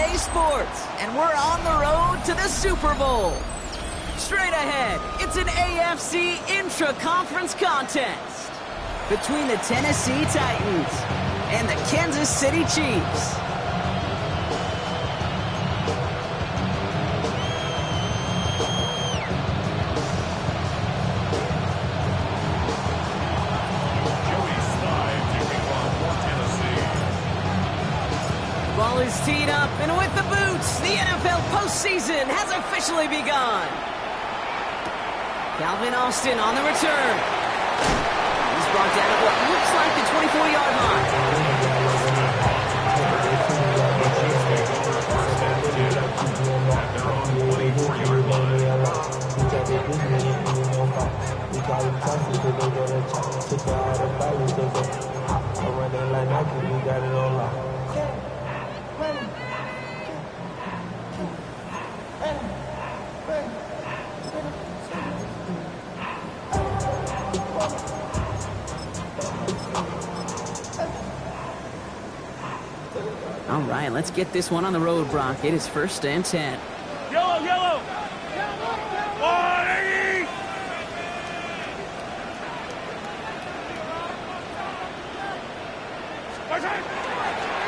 EA Sports, and we're on the road to the Super Bowl. Straight ahead, it's an AFC intra-conference contest between the Tennessee Titans and the Kansas City Chiefs. Ball is teed up, and with the boots, the NFL postseason has officially begun. Calvin Austin on the return. He's brought down at what looks like the 24-yard line. All right, let's get this one on the road, Brock. It is 1st and 10. Yellow, yellow!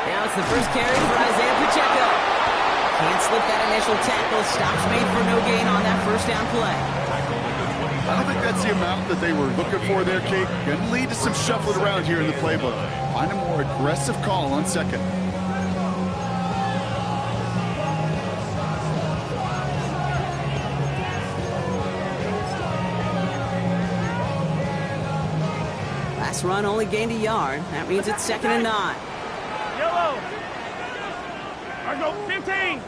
Now it's the first carry for Isaiah Pacheco. Can't slip that initial tackle. Stops made for no gain on that first down play. I don't think that's the amount that they were looking for there, Kate. Going to lead to some shuffling around here in the playbook. Find a more aggressive call on second. Last run only gained a yard. That means it's 2nd and 9. Yellow! I go 15!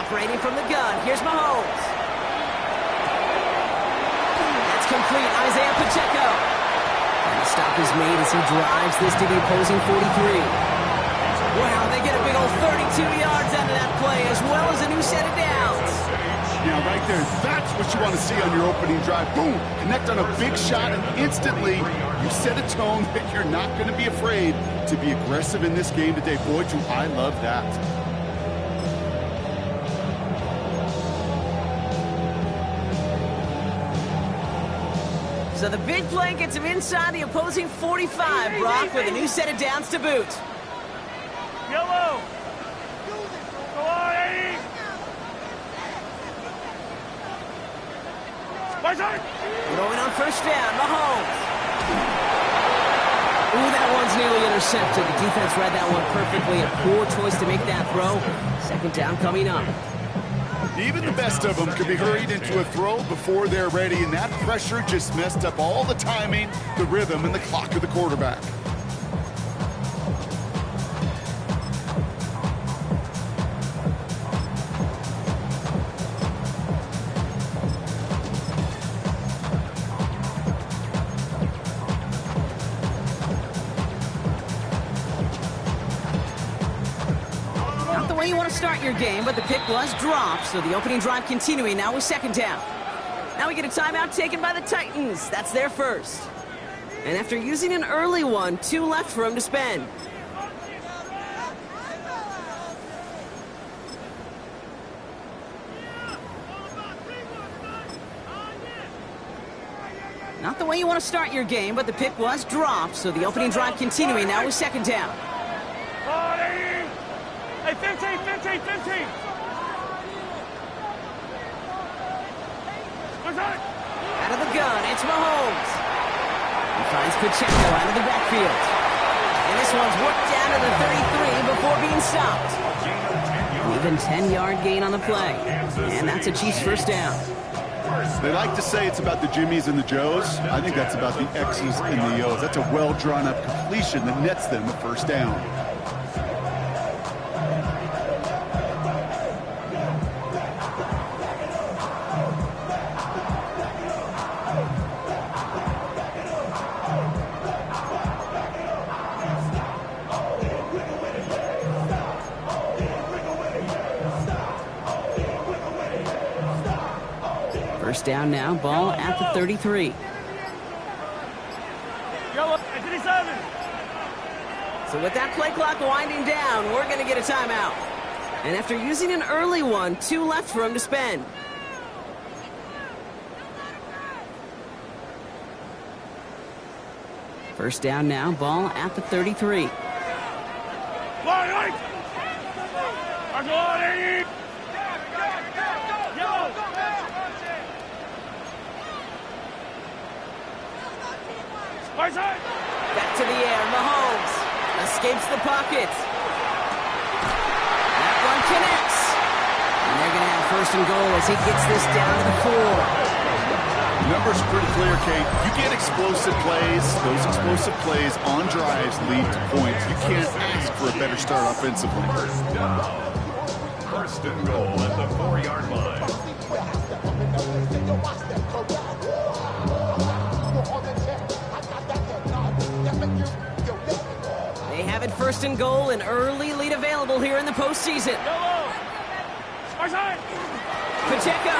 Operating from the gun, here's Mahomes. That's complete, Isaiah Pacheco. And the stop is made as he drives this to the opposing 43. Wow, they get a big old 32 yards out of that play, as well as a new set of downs. Yeah, right there, that's what you want to see on your opening drive. Boom, connect on a big shot, and instantly you set a tone that you're not going to be afraid to be aggressive in this game today. Boy, do I love that. So the big play gets him inside the opposing 45, Brock, with a new set of downs to boot. Yellow! Go on, Eddie! Going on 1st down, Mahomes. Ooh, that one's nearly intercepted. The defense read that one perfectly. A poor choice to make that throw. 2nd down coming up. Even the best of them could be hurried into a throw before they're ready, and that pressure just messed up all the timing, the rhythm, and the clock of the quarterback. You want to start your game, but the pick was dropped, so the opening drive continuing now with 2nd down. Now we get a timeout taken by the Titans. That's their first. And after using an early one, 2 left for him to spend. Not the way you want to start your game, but the pick was dropped, so the opening drive continuing now with 2nd down. Hey, 15, 15, 15! Out of the gun, it's Mahomes. He finds Pacheco out of the backfield. And this one's worked down to the 33 before being stopped. Even 10-yard gain on the play. And that's a Chiefs 1st down. They like to say it's about the Jimmies and the Joes. I think that's about the X's and the O's. That's a well-drawn-up completion that nets them a 1st down. First down now, ball at the 33. Yellow, 57. So with that play clock winding down, we're going to get a timeout. And after using an early one, 2 left for him to spend. First down now, ball at the 33. Line, Mark on, 80. Yellow. Right side. Back to the air, Mahomes escapes the pocket. That one connects. And they're going to have first and goal as he gets this down to the 4. The numbers are pretty clear, Kate. You get explosive plays. Those explosive plays on drives lead to points. You can't ask for a better start offensively. First and goal at the 4-yard line. They have it first and goal, an early lead available here in the postseason. Yellow. Right side. Pacheco.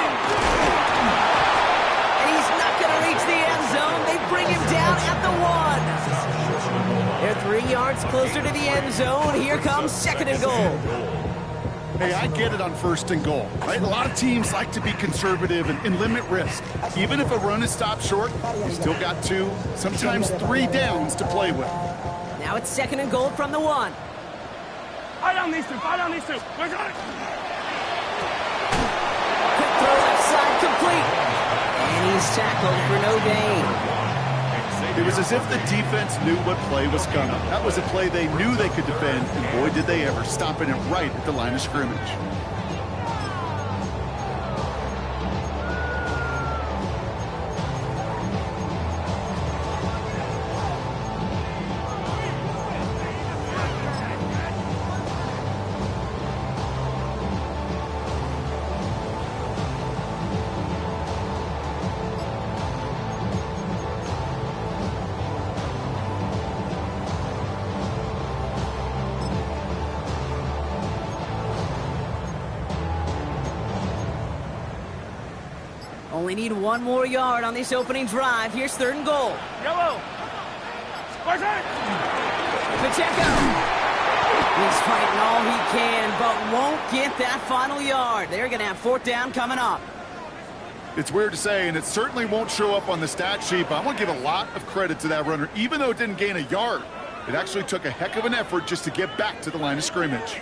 And he's not going to reach the end zone. They bring him down at the 1. They're 3 yards closer to the end zone. Here comes second and goal. Hey, I get it on first and goal, right? A lot of teams like to be conservative and limit risk. Even if a run is stopped short, you still got 2, sometimes 3 downs to play with. Now it's second and goal from the 1. Fight down these 2. Fight down these 2. Right side. Quick throw left side complete. And he's tackled for no gain. It was as if the defense knew what play was coming. That was a play they knew they could defend, and boy, did they ever, stopping it right at the line of scrimmage. Only need 1 more yard on this opening drive. Here's third and goal. Yellow. Right side. Pacheco. He's fighting all he can, but won't get that final yard. They're going to have fourth down coming up. It's weird to say, and it certainly won't show up on the stat sheet, but I want to give a lot of credit to that runner. Even though it didn't gain a yard, it actually took a heck of an effort just to get back to the line of scrimmage.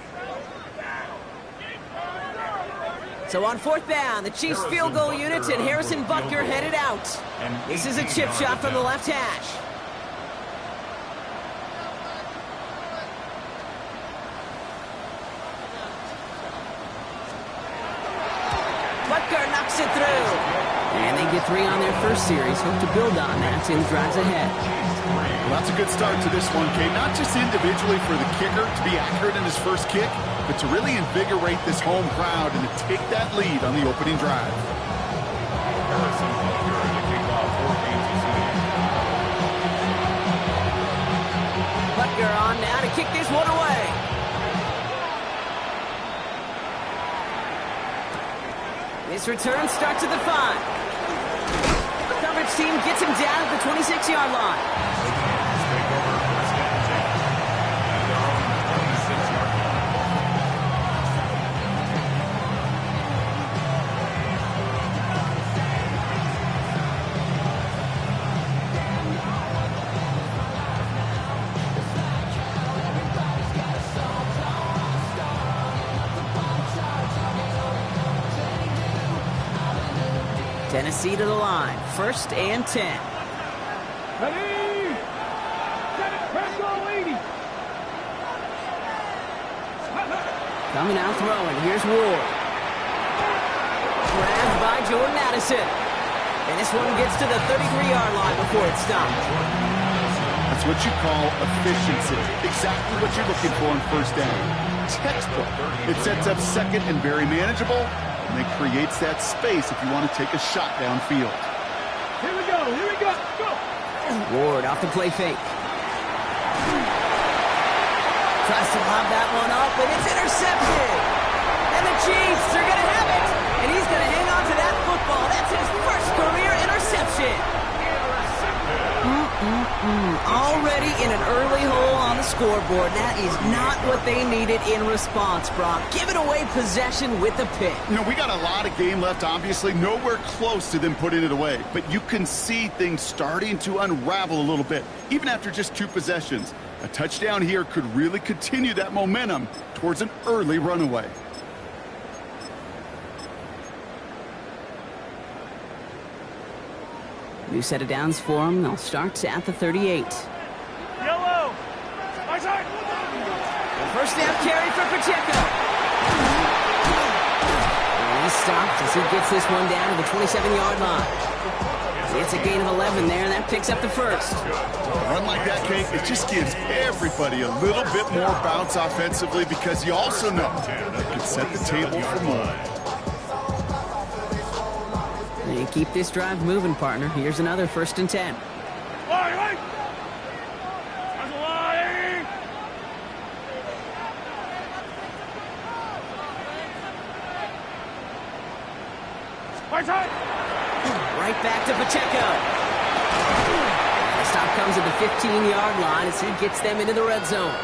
So on fourth down, the Chiefs field goal unit and Harrison Butker headed out. This is a chip shot from the left hash. Butker knocks it through. And they get 3 on their first series. Hope to build on that in drives ahead. Well, that's a good start to this one, Kate. Not just individually for the kicker to be accurate in his first kick, but to really invigorate this home crowd and to take that lead on the opening drive. Butker on now to kick this one away. This return starts at the 5. Coverage team gets him down at the 26-yard line. Tennessee to the line. First and 10. Ready. Press go, 80. Coming out throwing. Here's Ward. Grabbed by Jordan Addison. And this one gets to the 33-yard line before it's stopped. That's what you call efficiency. Exactly what you're looking for on first down. Textbook. It sets up second and very manageable, and it creates that space if you want to take a shot downfield. Here we go. Here we go. Go. Ward off the play fake. Tries to lob that one up, and it's intercepted. And the Chiefs are going to have it. And he's going to hang on to that football. That's his first career interception. Already in an early hole on the scoreboard. That is not what they needed in response, Brock. Giving away possession with a pick. You know, we got a lot of game left, obviously. Nowhere close to them putting it away. But you can see things starting to unravel a little bit, even after just 2 possessions. A touchdown here could really continue that momentum towards an early runaway. New set of downs for them. They'll start at the 38. Yellow. My side. First down carry for Pacheco. And he's stopped as he gets this one down to the 27-yard line. It's a gain of 11 there, and that picks up the first. A run like that, Kate, it just gives everybody a little bit more bounce offensively because you also know it can set the table for more. And keep this drive moving, partner. Here's another 1st and 10. Wait. That's a lie. My side. Right back to Pacheco. The stop comes at the 15-yard line as he gets them into the red zone.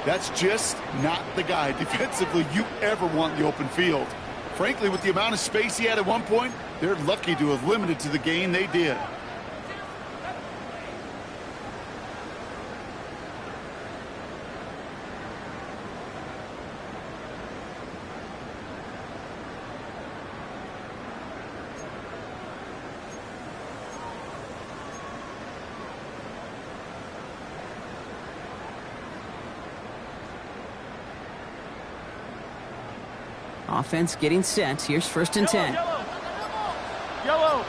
That's just not the guy defensively you ever want in the open field. Frankly, with the amount of space he had at one point, they're lucky to have limited to the gain they did. Offense getting set. Here's 1st and 10. Yellow.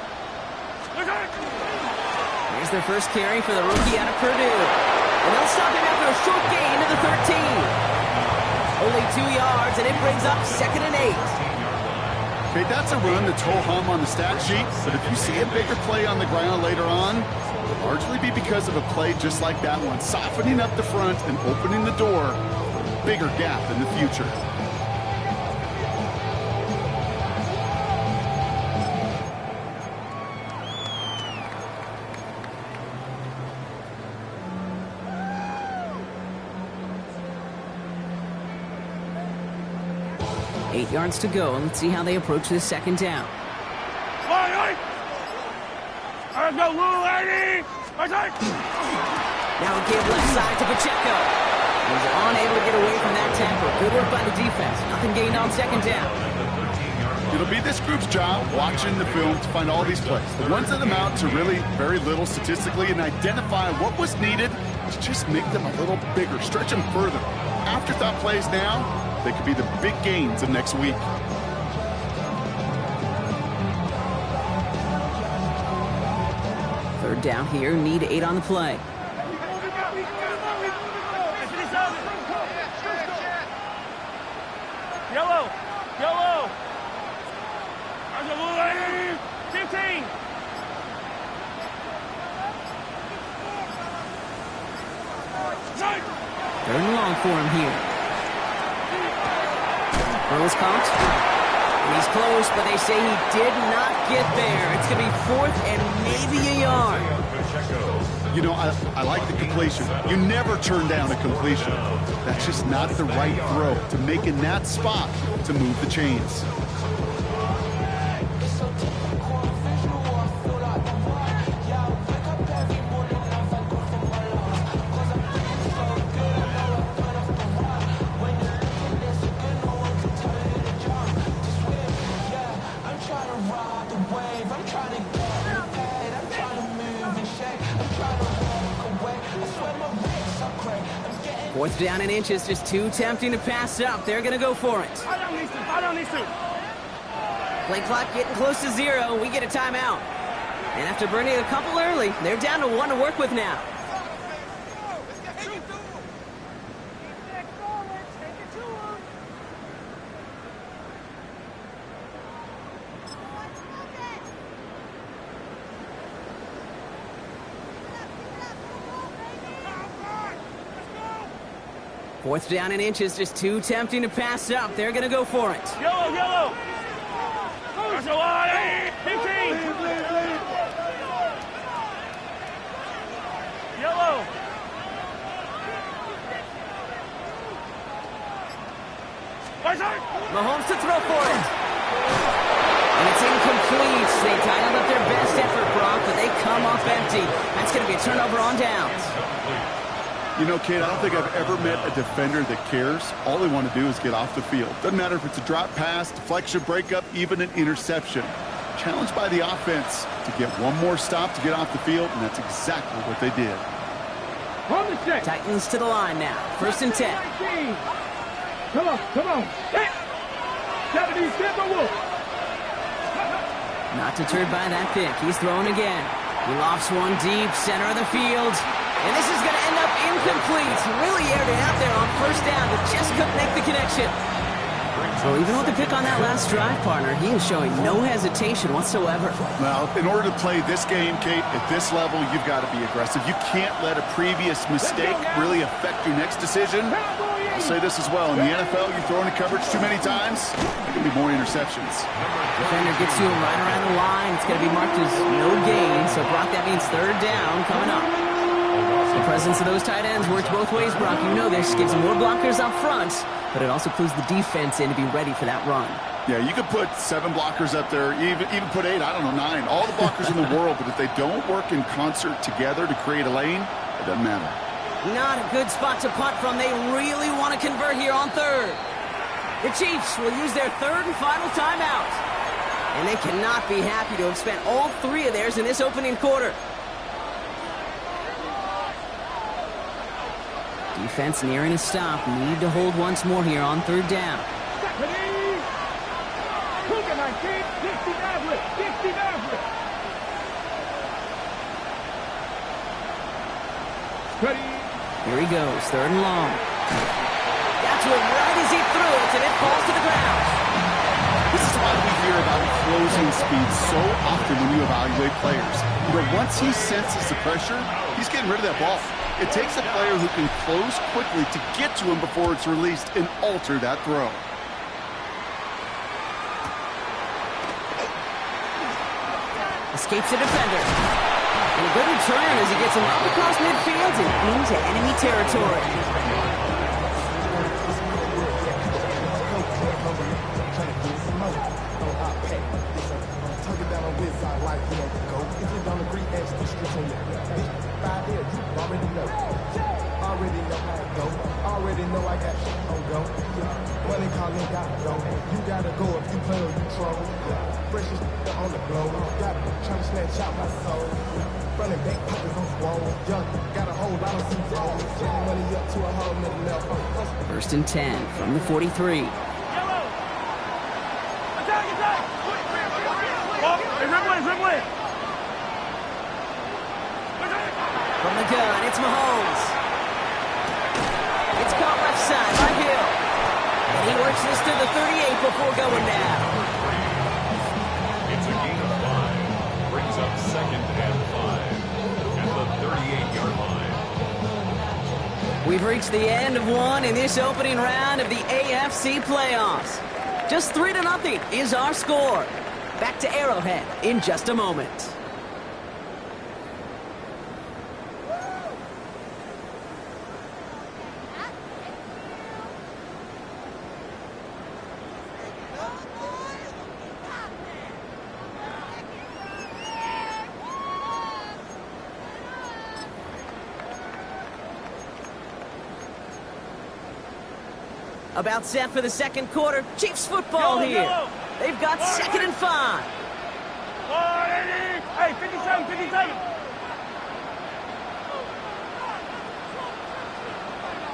Here's their first carry for the rookie out of Purdue. And they'll stop him after a short gain to the 13. Only 2 yards, and it brings up 2nd and 8. Okay, that's a run that's ho-hum on the stat sheet, but if you see a bigger play on the ground later on, it'll largely be because of a play just like that one, softening up the front and opening the door for a bigger gap in the future. Eight yards to go. Let's see how they approach this 2nd down. Let's go, Lou, Eddie! Now a give left side to Pacheco. He's unable to get away from that tackle. Good work by the defense. Nothing gained on 2nd down. It'll be this group's job watching the film to find all these plays. The ones that amount to really very little statistically and identify what was needed to just make them a little bigger, stretch them further. Afterthought plays now, they could be the big gains of next week. Third down here. Need 8 on the play. Yellow. There's a blue lady. 15. Third and long for him here. Burrow's caught. He's close, but they say he did not get there. It's going to be 4th and maybe a yard. You know, I like the completion. You never turn down a completion. That's just not the right throw to make in that spot to move the chains. Fourth down and inches, just too tempting to pass up. They're going to go for it. I don't need to. Play clock getting close to 0. We get a timeout. And after burning a couple early, they're down to 1 to work with now. Fourth down and inches, just too tempting to pass up. They're going to go for it. Yellow. That's a lie. 15. Mahomes to throw for it. And it's incomplete. They dialed up their best effort, Brock, but they come up empty. That's going to be a turnover on downs. You know, Kate, I don't think I've ever met a defender that cares. All they want to do is get off the field. Doesn't matter if it's a drop pass, deflection, breakup, even an interception. Challenged by the offense to get one more stop to get off the field, and that's exactly what they did. Titans to the line now. 1st and 10. Come on. Not deterred by that pick. He's throwing again. He lofts one deep, center of the field. And this is going to end up incomplete. Really aired it out there on 1st down, but just couldn't make the connection. So even with the pick on that last drive, partner, he is showing no hesitation whatsoever. Well, in order to play this game, Kate, at this level, you've got to be aggressive. You can't let a previous mistake really affect your next decision. I'll say this as well. In the NFL, you throw into coverage too many times, there can be more interceptions. Defender gets you right around the line. It's going to be marked as no gain. So, Brock, that means 3rd down coming up. The presence of those tight ends works both ways, Brock. You know this. Gives them more blockers up front, but it also clues the defense in to be ready for that run. Yeah, you could put 7 blockers up there, even put 8, I don't know, 9. All the blockers in the world, but if they don't work in concert together to create a lane, it doesn't matter. Not a good spot to punt from. They really want to convert here on 3rd. The Chiefs will use their 3rd and final timeout. And they cannot be happy to have spent all 3 of theirs in this opening quarter. Defense nearing a stop. Need to hold once more here on 3rd down. Here he goes, 3rd and long. Got to him right as he threw it, and it falls to the ground. This is why we hear about closing speed so often when you evaluate players. You know, once he senses the pressure, he's getting rid of that ball. It takes a player who can close quickly to get to him before it's released and alter that throw. Escapes the defender. And a good return as he gets him up across midfield and into enemy territory. Already know I got shit on go. Money calling, gotta go. You gotta go if you play or you troll. Precious on the glow. Got trying to snatch out my soul. Running back pockets on swole. Young, got a whole lot of some roll. Getting money up to a whole nother level. 1st and 10 from the 43. Yellow! Attack! Oh, Rimway! From the gun, it's Mahomes. It's caught left side by Hill. And he works this to the 38 before going down. It's a gain of 5. Brings up 2nd and 5 at the 38-yard line. We've reached the end of one in this opening round of the AFC playoffs. Just 3-0 is our score. Back to Arrowhead in just a moment. About set for the 2nd quarter. Chiefs football here. They've got 2nd and 5. Hey, 57.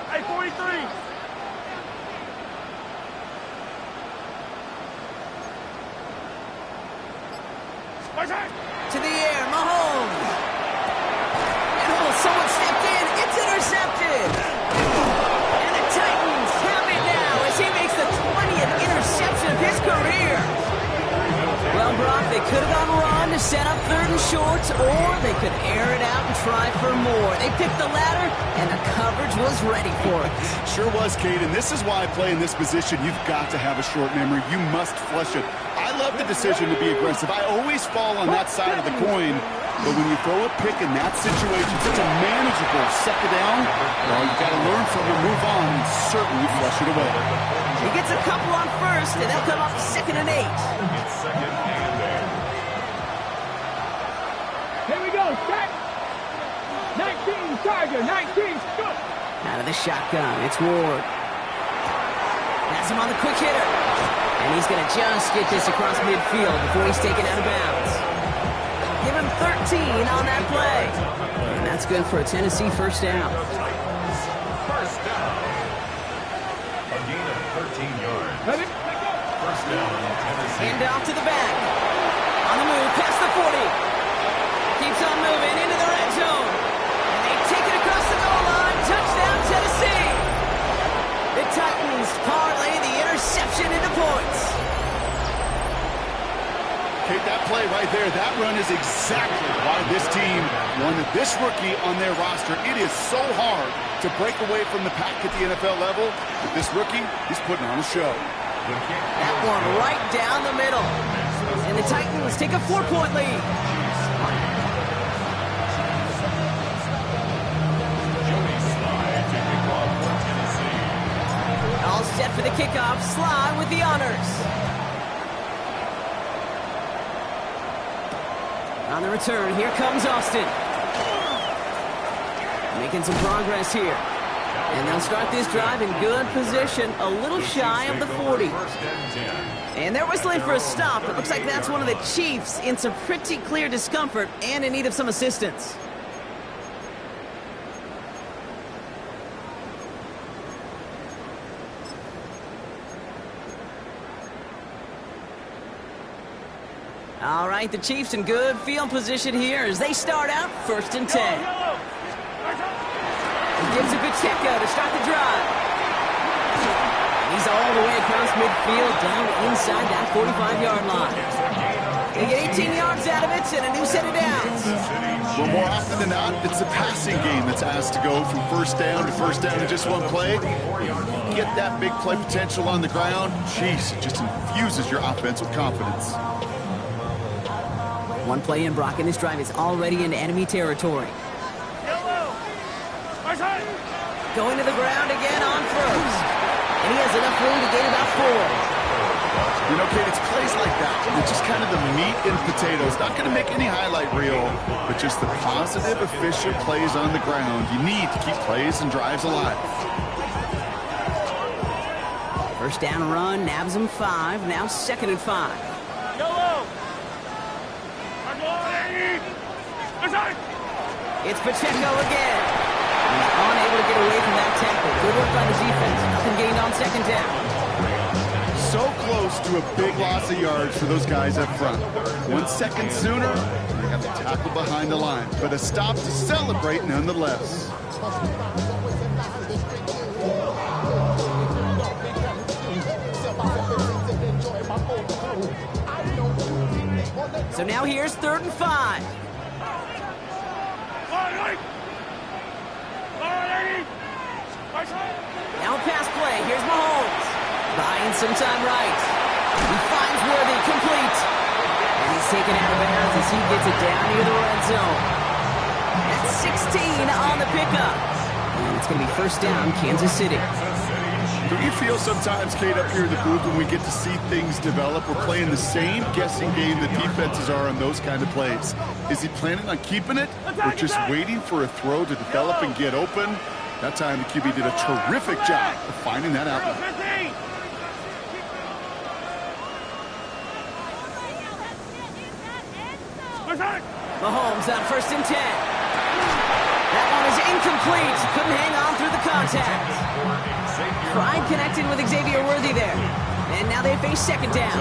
Hey, 43. To the air, Mahomes. And someone stepped in. It's intercepted. And the Titans have it now as he makes the 20th interception of his career. Well, Brock, they could have gone run to set up 3rd and short, or they could air it out and try for more. They picked the latter, and the coverage was ready for it. Sure was, Kate, and this is why I play in this position. You've got to have a short memory. You must flush it. I love the decision to be aggressive. I always fall on that side of the coin. But when you throw a pick in that situation, such a manageable second down, well, you got to learn from it, move on, and certainly flush it away. He gets a couple on first, and they'll come up 2nd and 8. It's 2nd and 8. Here we go, set. 19, Tiger, 19, go. Out of the shotgun, it's Ward. Has him on the quick hitter. And he's going to just get this across midfield before he's taken out of bounds. Give him 13 on that play. And that's good for a Tennessee first down. First down. A gain of 13 yards. First down, Tennessee. Hand off to the back. On the move, past the 40. Keeps on moving into the red zone. And they take it across the goal line. Touchdown, Tennessee. The Titans parlay the interception into points. Take that play right there. That run is exactly why this team wanted this rookie on their roster. It is so hard to break away from the pack at the NFL level. But this rookie, he's putting on a show. That one right down the middle. And the Titans take a 4-point lead. All set for the kickoff. Sly with the honors. On the return, here comes Austin. Making some progress here. And they'll start this drive in good position, a little shy of the 40. And they're whistling for a stop. It looks like that's one of the Chiefs in some pretty clear discomfort and in need of some assistance. All right, the Chiefs in good field position here as they start out 1st and 10. He gives it Pacheco to start the drive. He's all the way across midfield, down inside that 45-yard line. They get 18 yards out of it and a new set of downs. Well, more often than not, it's the passing game that's asked to go from first down in just one play. Get that big play potential on the ground. Jeez, it just infuses your offense with confidence. One play in, Brock, and this drive is already into enemy territory. Going to the ground again on first. And he has enough room to gain about 4. You know, Kate, it's plays like that. It's just kind of the meat and potatoes. Not going to make any highlight reel, but just the positive, efficient plays on the ground. You need to keep plays and drives alive. First down run, nabs him 5. Now 2nd and 5. It's Pacheco again. He's unable to get away from that tackle. Good work by the defense. Nothing gained on 2nd down. So close to a big loss of yards for those guys up front. 1 second sooner, they have a tackle behind the line. But a stop to celebrate nonetheless. So now here's 3rd and 5. Now a pass play. Here's Mahomes. Buying some time right. He finds Worthy complete. And he's taken out of bounds as he gets it down near the red zone. That's 16 on the pickup. And it's going to be first down, Kansas City. Do you feel sometimes, Kate, up here in the booth when we get to see things develop, we're playing the same guessing game the defenses are on those kind of plays? Is he planning on keeping it or just waiting for a throw to develop and get open? That time the QB did a terrific job of finding that outlet. Mahomes on 1st and 10. That one is incomplete. Couldn't hang on through the contact. Pride connected with Xavier Worthy there. And now they face 2nd down.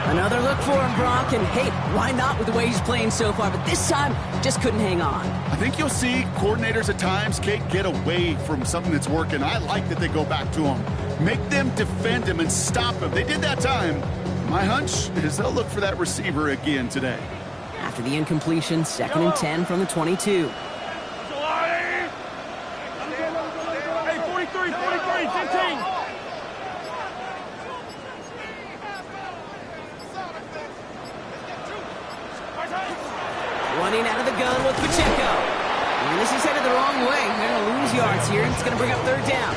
Another look for him, Brock. And hey, why not with the way he's playing so far? But this time, just couldn't hang on. I think you'll see coordinators at times, Kate, get away from something that's working. I like that they go back to him. Make them defend him and stop him. They did that time. My hunch is they'll look for that receiver again today. After the incompletion, 2nd and 10 from the 22. Hey, 43, 15. the wrong way. They're going to lose yards here. It's going to bring up third down.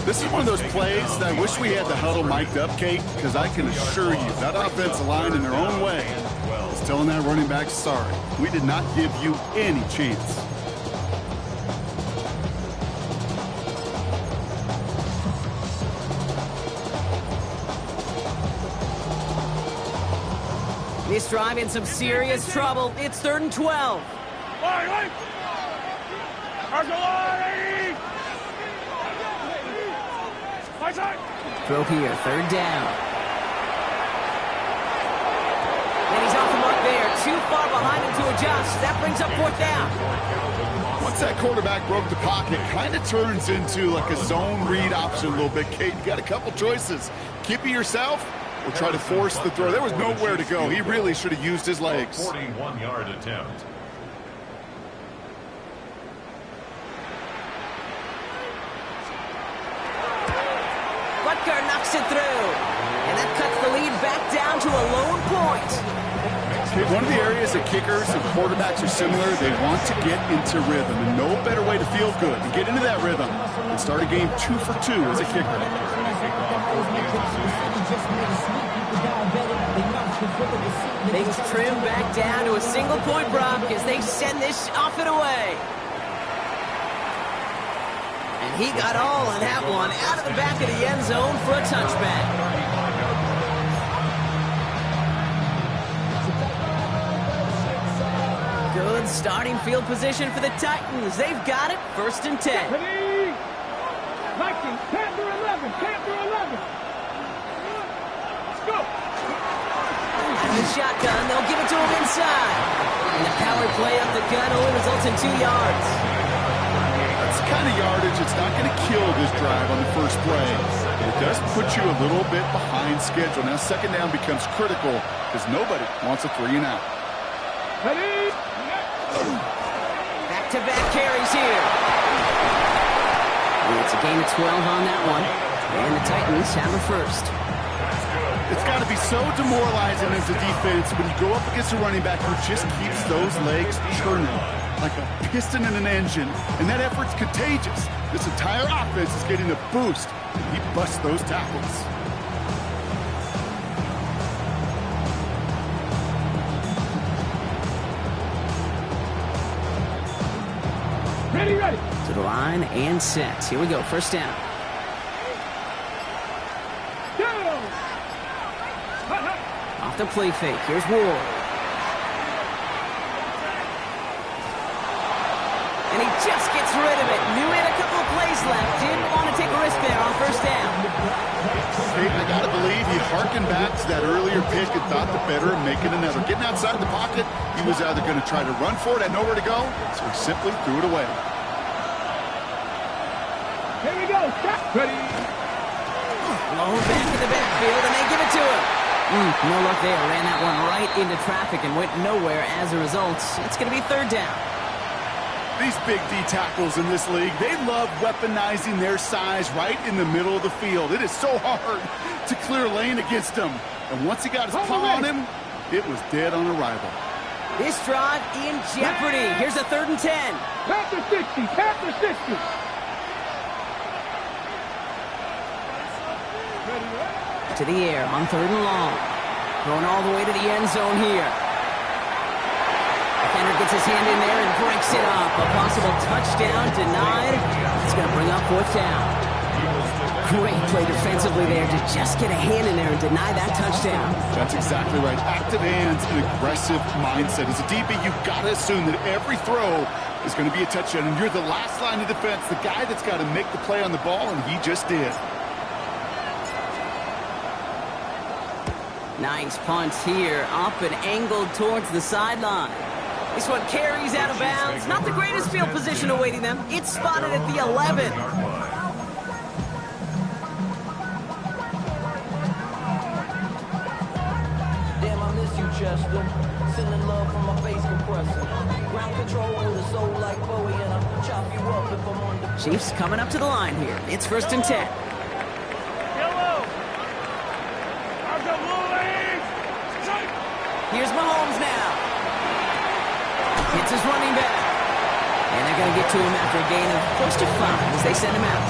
This is one of those plays that I wish we had the huddle mic'd up, Kate, because I can assure you that offensive line in their own way is telling that running back, sorry, we did not give you any chance. This drive in some serious trouble. It's 3rd and 12. Throw here, 3rd down. And he's off the mark there. Too far behind him to adjust. That brings up 4th down. Once that quarterback broke the pocket, kind of turns into like a zone read option a little bit, Kate. You got a couple choices. Keep it yourself or try to force the throw. There was nowhere to go. He really should have used his legs. 41-yard attempt. Wildcard knocks it through. And that cuts the lead back down to a lone point. One of the areas that kickers and quarterbacks are similar, they want to get into rhythm. And no better way to feel good and get into that rhythm and start a game 2 for 2 as a kicker. Things trim back down to a single point, Brock, as they send this off and away. And he got all on that one out of the back of the end zone for a touchback. Good starting field position for the Titans. They've got it, 1st and 10. Vikings, Panther 11, Panther 11. Let's go. Out of the shotgun, they'll give it to him inside. And the power play up the gun only results in 2 yards. That's the kind of yardage it's not going to kill this drive on the first play. It does put you a little bit behind schedule. Now 2nd down becomes critical because nobody wants a 3 and out. Ready? Back-to-back carries here. And it's a gain of 12 on that one. And the Titans have a first. It's got to be so demoralizing as a defense when you go up against a running back who just keeps those legs churning like a piston in an engine, and that effort's contagious. This entire offense is getting a boost, and he busts those tackles. Ready, ready. To the line and set. Here we go, 1st down. Down. Off the play fake. Here's Ward. And he just gets rid of it. Knew he had a couple of plays left. Didn't want to take a risk there on 1st down. I got to believe he harkened back to that earlier pick and thought the better of making another. Getting outside the pocket, he was either going to try to run for it, had nowhere to go, so he simply threw it away. Here we go. Stop. Ready. Low back in the backfield, and they give it to him. No luck there. Ran that one right into traffic and went nowhere as a result. It's going to be 3rd down. These big D tackles in this league, they love weaponizing their size right in the middle of the field. It is so hard to clear lane against them. And once he got his paw on him, it was dead on arrival. This drive in jeopardy. Here's a 3rd and 10. Panther 60, Panther 60. To the air on 3rd and long. Going all the way to the end zone here. Defender gets his hand in there and breaks it up. A possible touchdown denied. It's going to bring up 4th down. Great play defensively there to just get a hand in there and deny that touchdown. That's exactly right. Active hands and aggressive mindset. As a DB, you've got to assume that every throw is going to be a touchdown. And you're the last line of defense, the guy that's got to make the play on the ball, and he just did. Nice punt here, up and angled towards the sideline. This one carries out of bounds. Not the greatest field position awaiting them. It's spotted at the 11. Damn, I miss you, Chester. Sending love from my face compressor. Ground control with a soul like Bowie, and I'll chop you up if I'm on the... Chiefs coming up to the line here. It's 1st and 10. Here's Mahomes now. Hits his running back. And they're going to get to him after a gain of close to 5 as they send him out.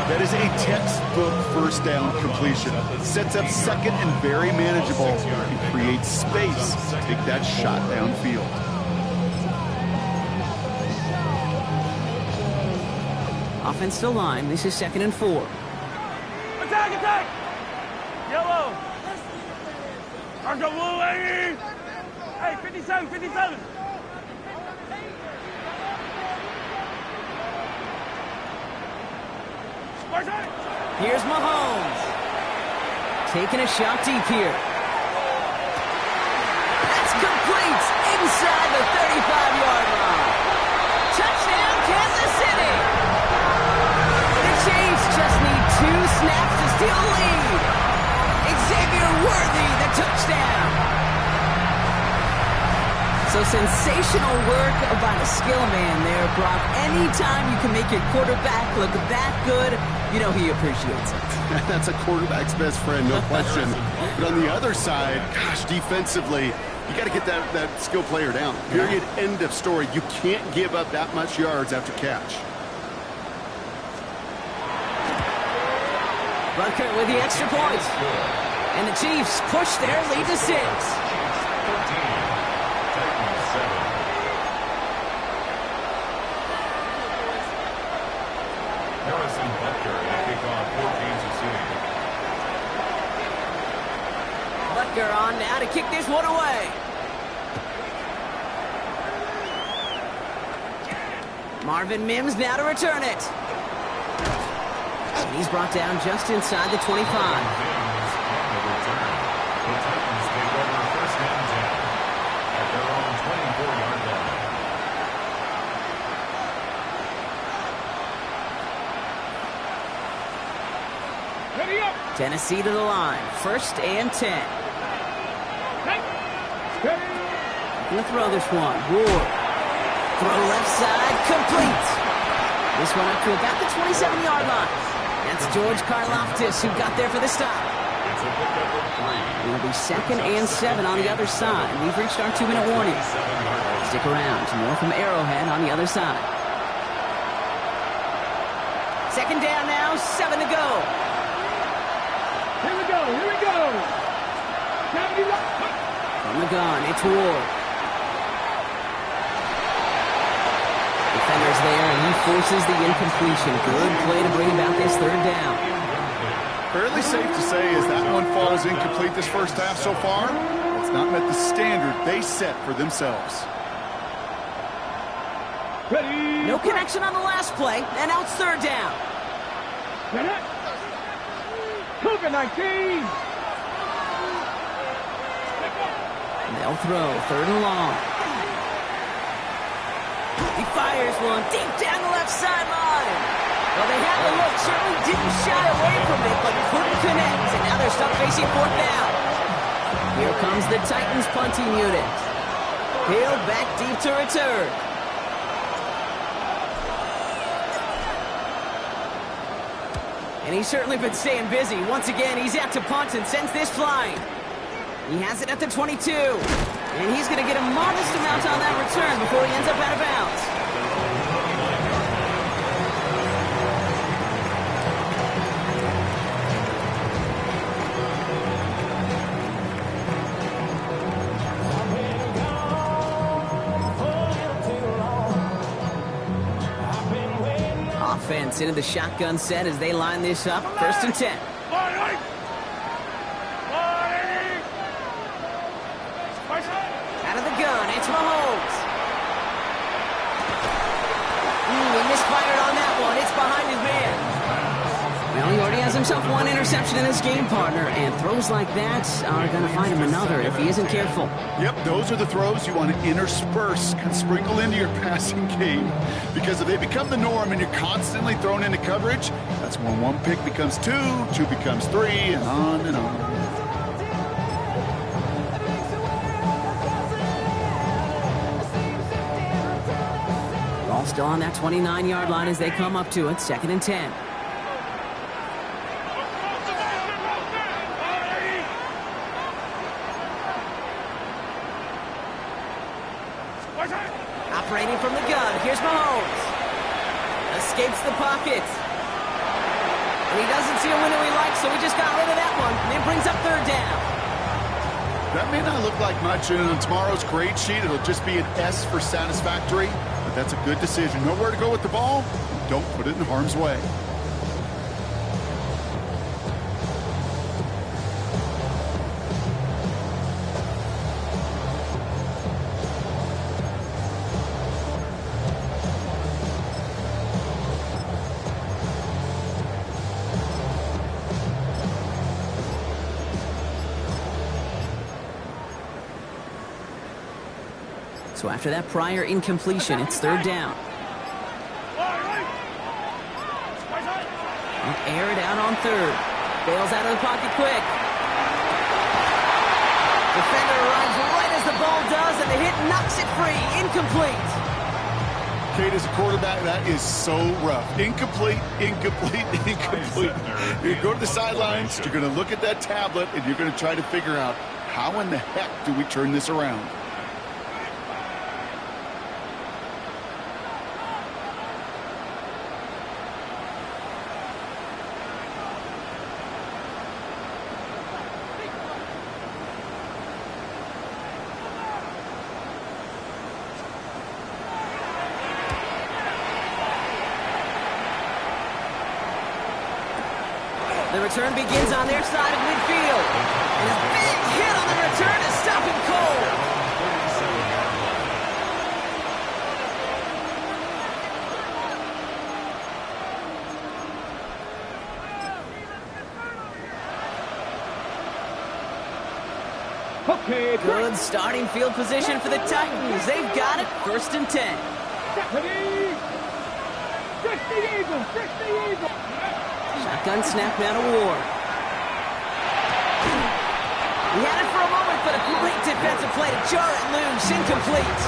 That is a textbook first down completion. Sets up second and very manageable and creates space to take that shot downfield. Offensive line, this is 2nd and 4. Attack, attack! Yellow! Arco blue, 80! Hey, 57, 57! Here's Mahomes. Taking a shot deep here. That's complete inside the 35-yard line. Touchdown, Kansas City. The Chiefs just need 2 snaps to steal a lead. Xavier Worthy, the touchdown. So sensational work by the skill man there, Brock. Anytime you can make your quarterback look that good, you know he appreciates it. That's a quarterback's best friend, no question. But on the other side, gosh, defensively, you got to get that skill player down. Period, end of story. You can't give up that much yards after catch. Wildcard with the extra point. And the Chiefs push their lead to 6. Butker on now to kick this one away. Marvin Mims now to return it. And he's brought down just inside the 25. Tennessee to the line. 1st and 10. Gonna throw this one. Ward. Throw left side. Complete. This one up to about the 27-yard line. That's George Karlaftis who got there for the stop. It'll be 2nd and 7 on the other side. We've reached our 2-minute warning. Stick around. More from Arrowhead on the other side. 2nd down now. 7 to go. Here we go, here we go! From the gun, it's Ward. Defender's there, and he forces the incompletion. Good play to bring about this 3rd down. Fairly safe to say as that one falls incomplete this first half so far, it's not met the standard they set for themselves. Ready? No connection on the last play, and now it's 3rd down. COVID-19! They'll throw 3rd and long. He fires one deep down the left sideline. Well, they had the look, certainly didn't shy away from it, but couldn't connect, and now they're stuck facing 4th down. Here comes the Titans punting unit. Hill back deep to return. And he's certainly been staying busy. Once again, he's out to punt and sends this flying. He has it at the 22. And he's going to get a modest amount on that return before he ends up out of bounds. Offense into the shotgun set as they line this up. 1st and 10. Out of the gun, it's Mahomes. He misfired on that one. It's behind his man. Well, he already has himself 1 interception in this game, partner, and throws like that are going to find him another if he isn't careful. Yep, those are the throws you want to intersperse and sprinkle into your passing game, because if they become the norm and you're constantly thrown into coverage, that's when 1 pick becomes 2, 2 becomes 3, and on and on. Ball still on that 29-yard line as they come up to it. 2nd and 10. Operating from the gun. gun. Here's Mahomes. Escapes the pocket. And he doesn't see a window he likes, so he just got rid of that one. And it brings up third down. That may not look like much, and on tomorrow's grade sheet, it'll just be an S for satisfactory, but that's a good decision. Nowhere to go with the ball, don't put it in harm's way. So after that prior incompletion, it's third down. I'll air it out on third. Bails out of the pocket quick. Defender arrives right as the ball does, and the hit knocks it free. Incomplete. Kate, as a quarterback, that is so rough. Incomplete, incomplete, incomplete. You go to the sidelines, you're going to look at that tablet, and you're going to try to figure out how in the heck do we turn this around. The return begins on their side of midfield. And a big hit on the return to stop him cold. Okay, Good starting field position for the Titans. They've got it. 1st and 10. Deputy! Fix the Eagle! Fix the Eagle! Shotgun snap now to Ward. He had it for a moment, but a great defensive play to jar it loose. Incomplete.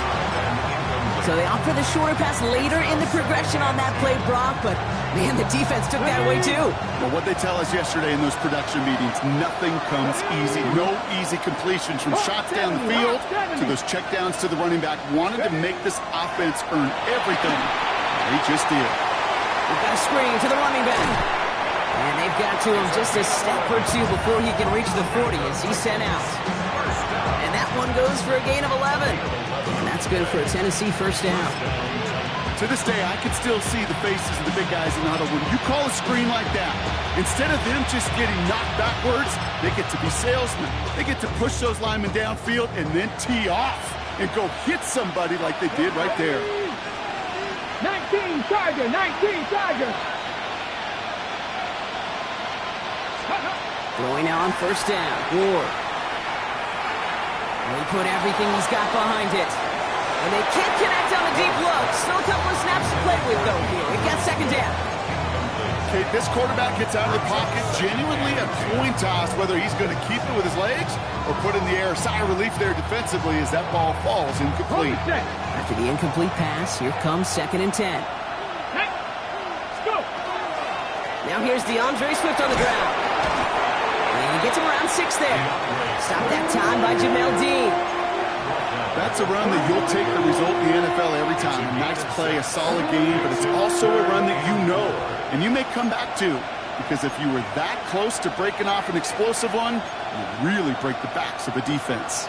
So they opt for the shorter pass later in the progression on that play, Brock, but man, the defense took that away too. Well, what they tell us yesterday in those production meetings, nothing comes easy. No easy completions from shots down the field to those checkdowns to the running back. Wanted to make this offense earn everything. They just did. We've got a screen to the running back. And they've got to him just a step or two before he can reach the 40 as he's sent out. And that one goes for a gain of 11. And that's good for a Tennessee first down. To this day, I can still see the faces of the big guys in the huddle. When you call a screen like that, instead of them just getting knocked backwards, they get to be salesmen. They get to push those linemen downfield and then tee off and go hit somebody like they did right there. 19 Charger! 19 Charger! Throwing now on first down. Ward. He put everything he's got behind it. And they can't connect on the deep look. Still a couple of snaps to play with, though, here. It got second down. Okay, this quarterback gets out of the pocket, genuinely a coin toss, whether he's going to keep it with his legs or put in the air. Sigh of relief there defensively as that ball falls incomplete. After the incomplete pass, here comes 2nd and 10. Hey, let's go! Now here's DeAndre Swift on the ground. And he gets him around 6 there. Stopped that time by Jamel Dean. That's a run that you'll take the result in the NFL every time. A nice play, a solid game, but it's also a run that you know and you may come back to, because if you were that close to breaking off an explosive one, you really break the backs of a defense.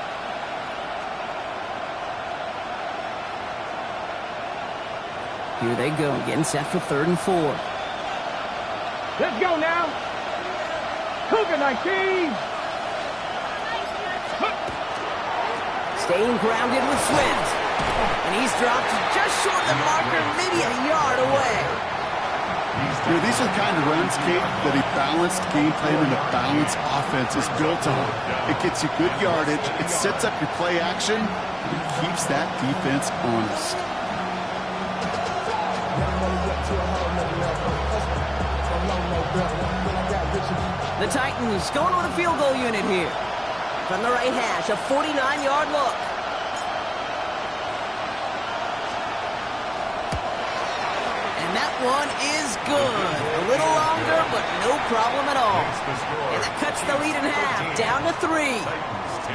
Here they go, getting set for 3rd and 4. Let's go now! Cougar 19! Staying grounded with Swift. And he's dropped just short of the marker, maybe a yard away. You know, these are the kind of runs, Kate, that a balanced game plan and a balanced offense is built on. It gets you good yardage, it sets up your play action, and it keeps that defense honest. The Titans going with a field goal unit here. From the right hash, a 49-yard look. And that one is good. A little longer, but no problem at all. And that cuts the lead in half, down to 3.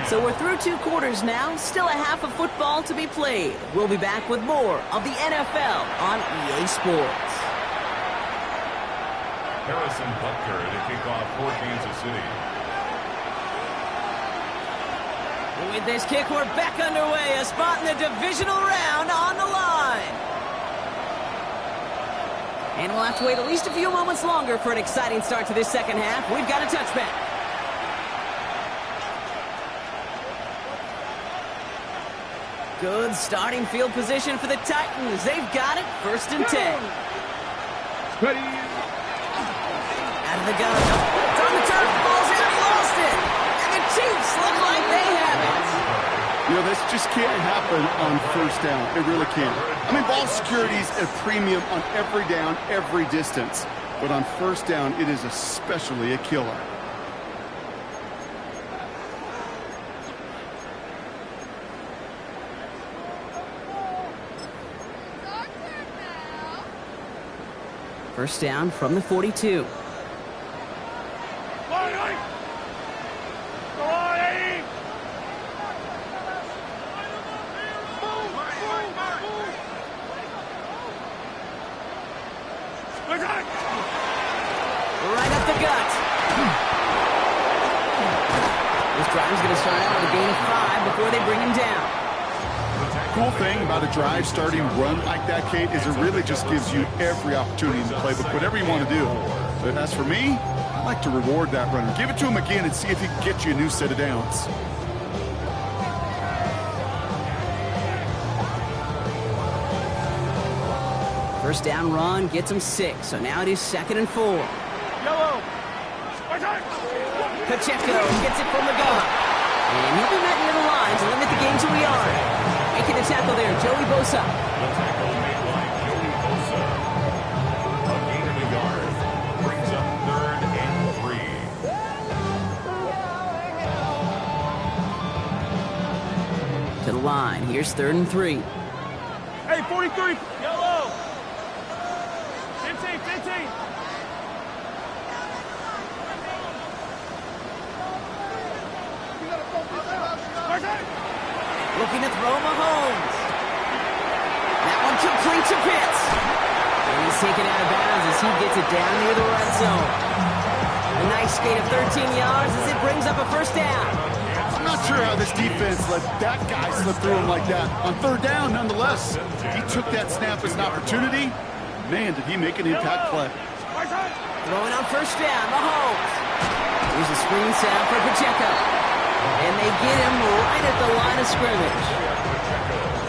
So we're through 2 quarters now, still a half of football to be played. We'll be back with more of the NFL on EA Sports. Harrison Butker to kick off for Kansas City. With this kick, we're back underway. A spot in the divisional round on the line. And we'll have to wait at least a few moments longer for an exciting start to this second half. We've got a touchback. Good starting field position for the Titans. They've got it. 1st and 10. Ready. Out of the gun. It's on the turf. Ball's in. He lost it. And the Chiefs look like they have it. You know, this just can't happen on 1st down. It really can't. I mean, ball security is a premium on every down, every distance. But on 1st down, it is especially a killer. First down from the 42. Right up the gut. This drive's going to start out with a gain of 5 before they bring him down. Cool thing about a drive starting run like that, Kate, is it really just gives you every opportunity in the playbook, whatever you want to do. But as for me, I like to reward that runner. Give it to him again and see if he can get you a new set of downs. First down run gets him 6, so now it is 2nd and 4. Yellow. Pacheco gets it from the gun. And he'll be met near the line to limit the gain to a yard. Making the tackle there, Joey Bosa. The tackle made by Joey Bosa. A gain of a yard. Brings up 3rd and 3. To the line, here's 3rd and 3. Hey, 43. Yellow. 15, 15. Looking to throw Mahomes. That one complete to Pitts. And he's taken out of bounds as he gets it down near the red zone. A nice gain of 13 yards as it brings up a 1st down. I'm not sure how this defense let that guy slip through him like that. On 3rd down, nonetheless, he took that snap as an opportunity. Man, did he make an impact play. Throwing on 1st down, Mahomes. Here's a screen sound for Pacheco. And they get him right at the line of scrimmage.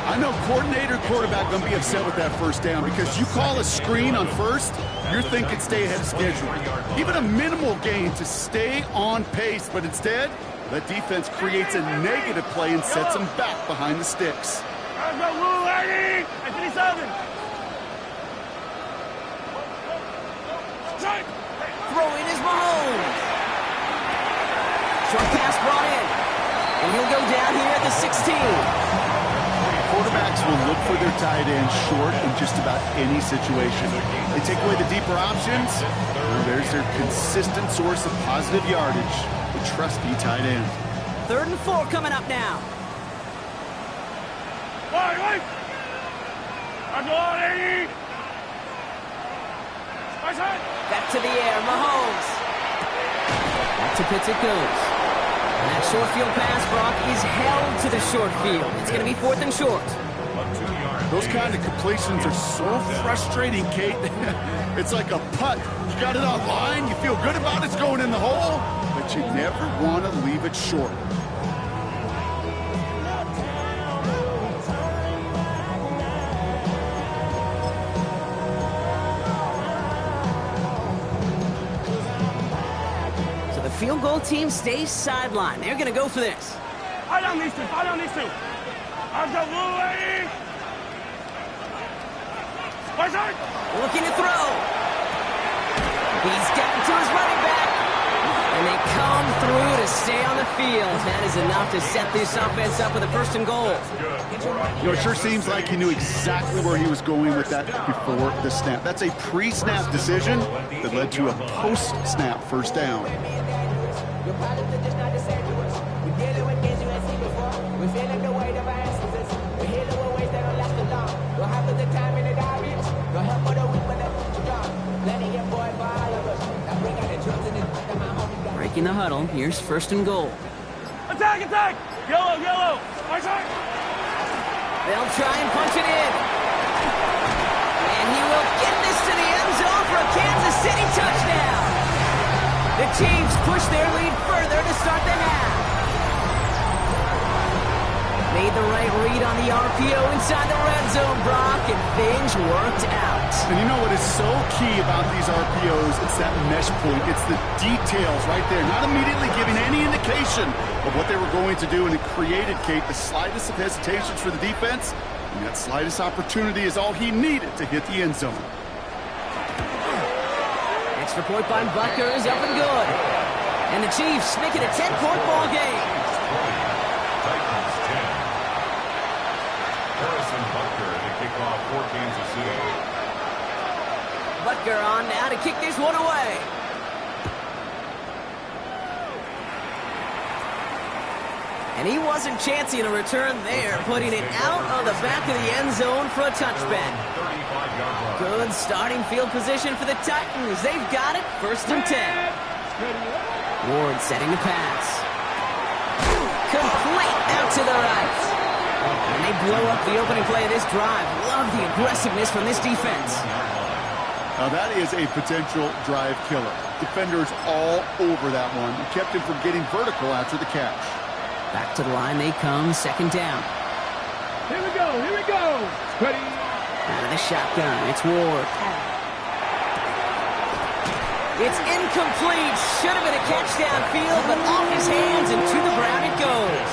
I know coordinator, quarterback going to be upset with that 1st down because you call a screen on 1st, you're thinking stay ahead of schedule. Even a minimal gain to stay on pace, but instead, that defense creates a negative play and sets them back behind the sticks. Throwing is Mahomes. Short pass brought in. And he'll go down here at the 16. Quarterbacks will look for their tight end short in just about any situation. They take away the deeper options. There's their consistent source of positive yardage, the trusty tight end. 3rd and 4 coming up now. Back to the air, Mahomes. Back to Pitts it goes. And that short field pass, Brock, is held to the short field. It's going to be 4th and short. Those kind of completions are so frustrating, Kate. It's like a putt. You got it on line, you feel good about it's going in the hole, but you never want to leave it short. Field goal team stays sidelined. They're going to go for this. I don't need to. I've got Louie. What's that? Looking to throw. He's gotten to his running back. And And they come through to stay on the field. That is enough to set this offense up with a first and goal. You know, it sure seems like he knew exactly where he was going with that before the snap. That's a pre-snap decision that led to a post-snap first down. Breaking the huddle. Here's first and goal. Attack, attack! Yellow, yellow! Attack! They'll try and punch it in. And he will get this to the end zone for a Kansas City touchdown. The Chiefs push their lead further to start the half. Made the right read on the RPO inside the red zone, Brock, and things worked out. And you know what is so key about these RPOs? It's that mesh point. It's the details right there. Not immediately giving any indication of what they were going to do, and it created, Kate, the slightest of hesitations for the defense. And that slightest opportunity is all he needed to hit the end zone. Extra point by Butker is up and good. And the Chiefs make it a 10-point ball game. Titans 10. Harrison Butker to kick off for Kansas City. Butker on now to kick this one away. And he wasn't chancing a return there, putting it out of the back of the end zone for a touchback. 35-yard line. Good starting field position for the Titans. They've got it, first and 10. Ward setting the pass. Complete out to the right. And they blow up the opening play of this drive. Love the aggressiveness from this defense. Now that is a potential drive killer. Defenders all over that one. He kept him from getting vertical after the catch. Back to the line they come, second down. Here we go, here we go! Ready? Out of the shotgun, it's Ward. It's incomplete. Should have been a catch downfield, but off his hands and to the ground it goes.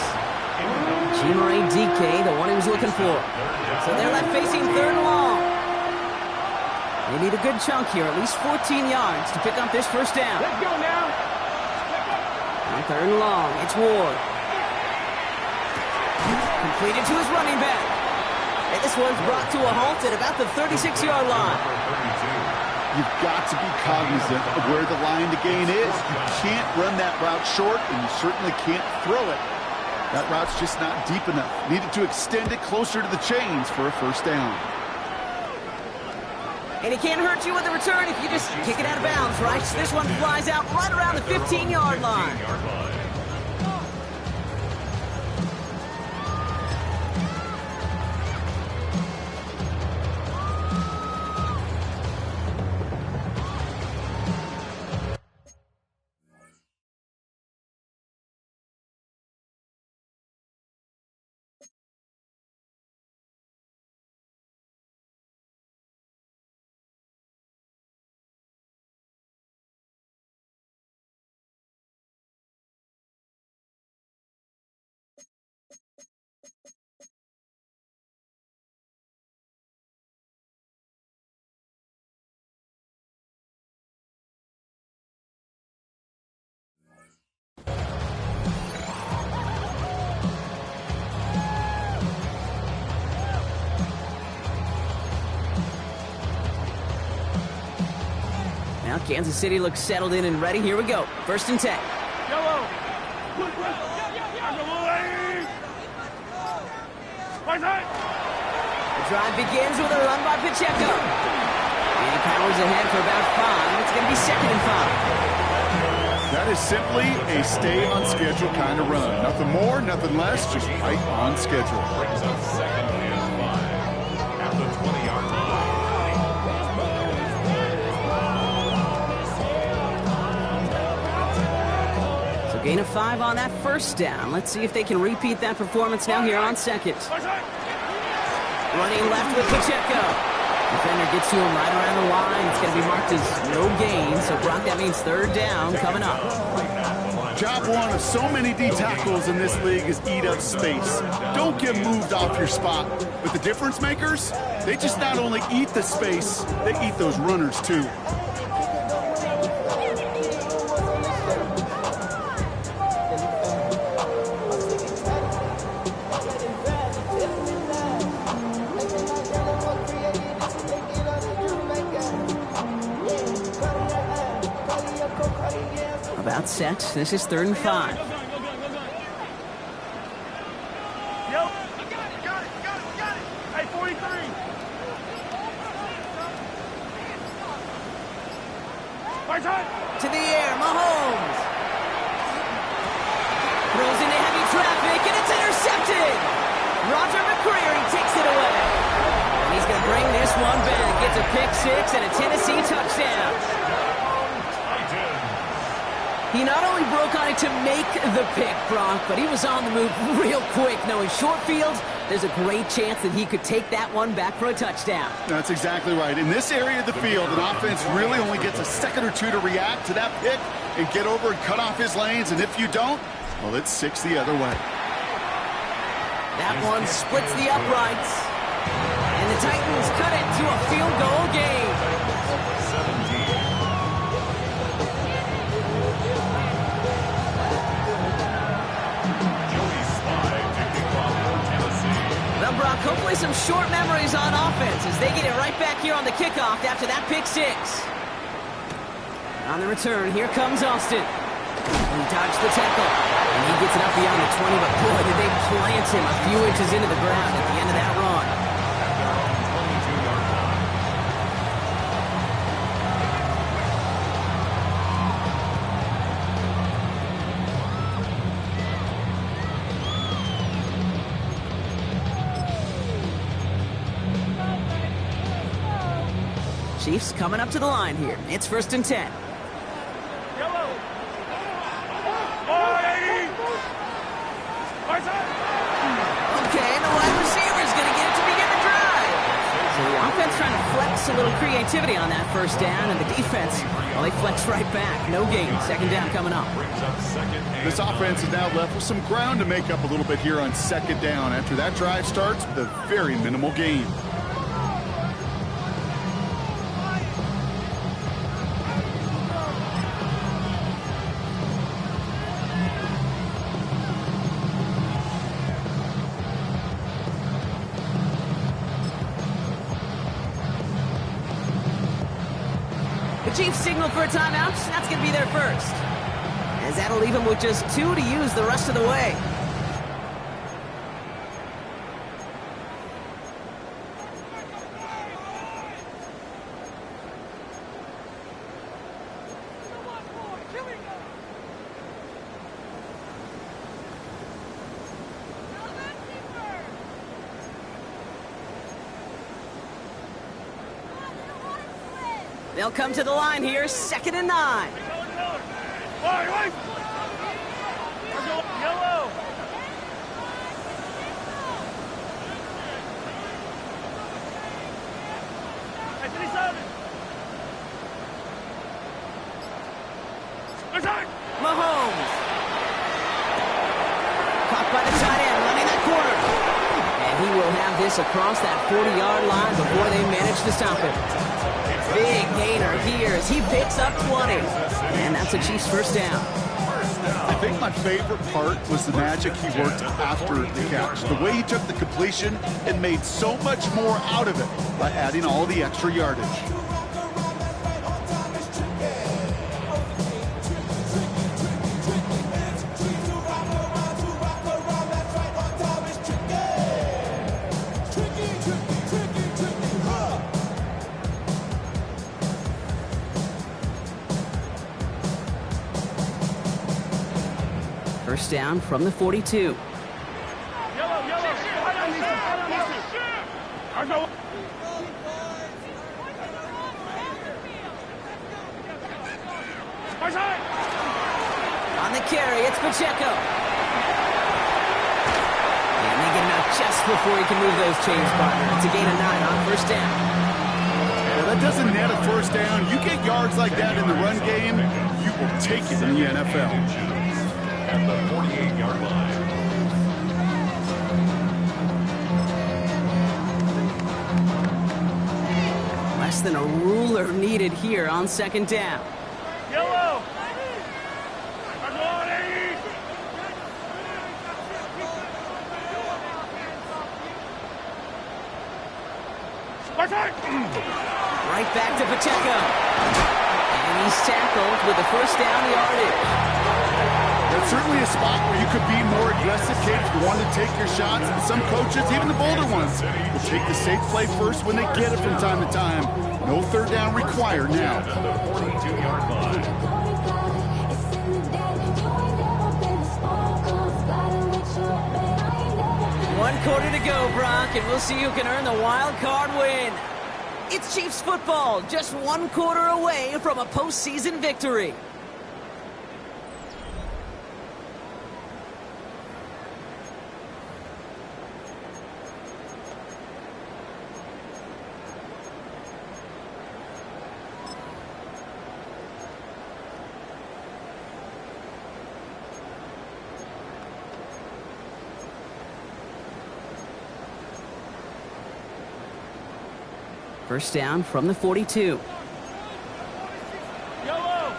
G-Marie DK, the one he was looking for. So they're left facing third and long. They need a good chunk here, at least 14 yards to pick up this first down. Let's go now! On third and long, it's Ward. Completed to his running back. And this one's brought to a halt at about the 36-yard line. You've got to be cognizant of where the line to gain is. You can't run that route short, and you certainly can't throw it. That route's just not deep enough. Needed to extend it closer to the chains for a first down. And he can't hurt you with the return if you just kick it out of bounds, right? So this one flies out right around the 15-yard line. Now Kansas City looks settled in and ready. Here we go. First and 10. Yellow! The drive begins with a run by Pacheco. And he powers ahead for about 5. It's going to be second and 5. That is simply a stay-on-schedule kind of run. Nothing more, nothing less, just right on schedule. Brings up second and 5 at the 20-yard line. Gain of 5 on that first down. Let's see if they can repeat that performance now here on second. Running left with Pacheco. Defender gets to him right around the line. It's going to be marked as no gain. So, Brock, that means third down coming up. Job one of so many D tackles in this league is eat up space. Don't get moved off your spot. But the difference makers, they just not only eat the space, they eat those runners too. about set. This is 3rd and 5. Yep. Got it. Hey, 43. Right side. To the air, Mahomes. Throws into heavy traffic, and it's intercepted. Roger McCreary takes it away. And he's going to bring this one back. It's a pick 6 and a Tennessee touchdown. He not only broke on it to make the pick, Brock, but he was on the move real quick. Knowing short field, there's a great chance that he could take that one back for a touchdown. That's exactly right. In this area of the field, an offense really only gets a second or two to react to that pick and get over and cut off his lanes. And if you don't, well, it's 6 the other way. That one splits the uprights. And the Titans cut it to a field goal game. 17. Well, Brock, hopefully some short memories on offense as they get it right back here on the kickoff after that pick 6. On the return, here comes Austin. He dodged the tackle, and he gets it up beyond the 20, but boy, did they plant him a few inches into the ground at the end of that run. Chiefs coming up to the line here. It's 1st and 10. Yellow. 180. Right side. Okay, and the wide receiver is going to get it to begin the drive. So the offense trying to flex a little creativity on that 1st down, and the defense, well, they flex right back. No gain. 2nd down coming up. This offense is now left with some ground to make up a little bit here on 2nd down after that drive starts with a very minimal gain. The Chiefs signal for a timeout. That's going to be their first. As that'll leave them with just 2 to use the rest of the way. They'll come to the line here, 2nd and 9. Yellow. Hey, 57. Mahomes. Caught by the tight end, running that corner. And he will have this across that 40-yard line before they manage to stop it. Big gainer here as he picks up 20. And that's a Chiefs 1st down. I think my favorite part was the magic he worked after the catch. The way he took the completion and made so much more out of it by adding all the extra yardage. First down from the 42. On the carry, it's Pacheco. And they get him out just before he can move those chains, partner. It's a gain of 9 on 1st down. Well, that doesn't net a 1st down. You get yards like that in the run game, you will take it in the NFL. At the 48-yard line. Less than a ruler needed here on 2nd down. Yellow. Right back to Pacheco. And He's tackled with a first down yardage. That's certainly a spot where you could be more aggressive, Kate, if you want to take your shots. And some coaches, even the bolder ones, will take the safe play first when they get it from time to time. No third down required now. At the 42-yard line. One quarter to go, Brock, and we'll see who can earn the wild card win. It's Chiefs football, just one quarter away from a postseason victory. First down from the 42. Yellow!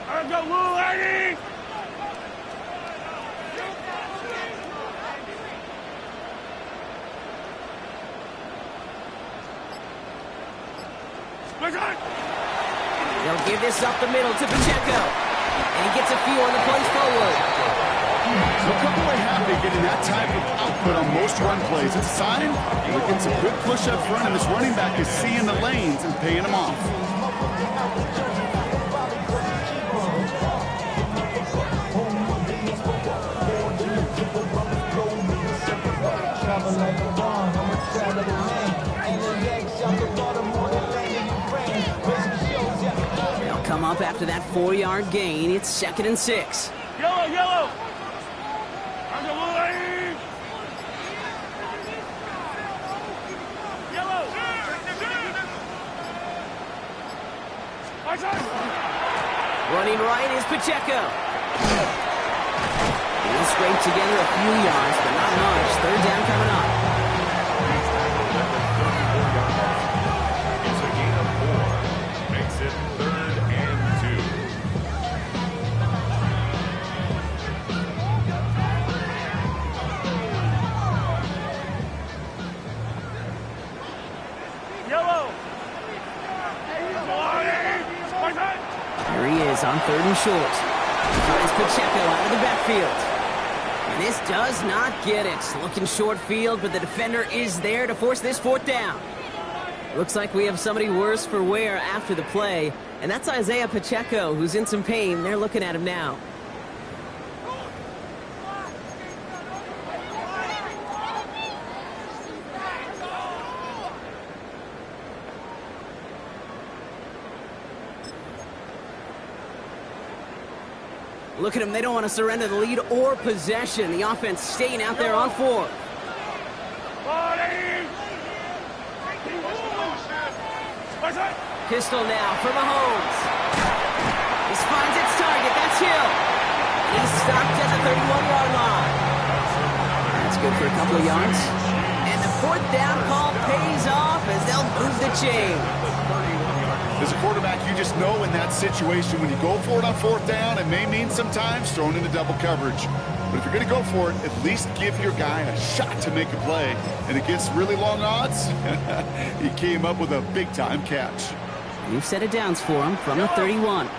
Let's go, Blue Lady! They'll give this up the middle to Pacheco. And he gets a few on the play forward. So come away happy getting that type of output on most run plays. It's a sign we're getting some good push up front, and this running back is seeing the lanes and paying them off. They'll come up after that 4-yard gain. It's 2nd and 6. Yellow, yellow! I'm the Blue Lady! Yellow! Running right is Pacheco. He'll scrape together a few yards, but not much. Third down coming up. It's a gain of 4. Makes it 3rd and 2. Yellow! Here he is on 3rd and short. Tries Pacheco out of the backfield. And this does not get it. Looking short field, but the defender is there to force this 4th down. Looks like we have somebody worse for wear after the play, and that's Isaiah Pacheco, who's in some pain. They're looking at him now. Look at them. They don't want to surrender the lead or possession. The offense staying out there on 4. Pistol now for Mahomes. This finds its target. That's Hill. He's stopped at the 31-yard line. That's good for a couple of yards. And the 4th down call pays off as they'll move the chain. As a quarterback, you just know in that situation when you go for it on 4th down, it may mean sometimes thrown into double coverage. But if you're going to go for it, at least give your guy a shot to make a play. And against really long odds, he came up with a big-time catch. New set of downs for him from the 31. On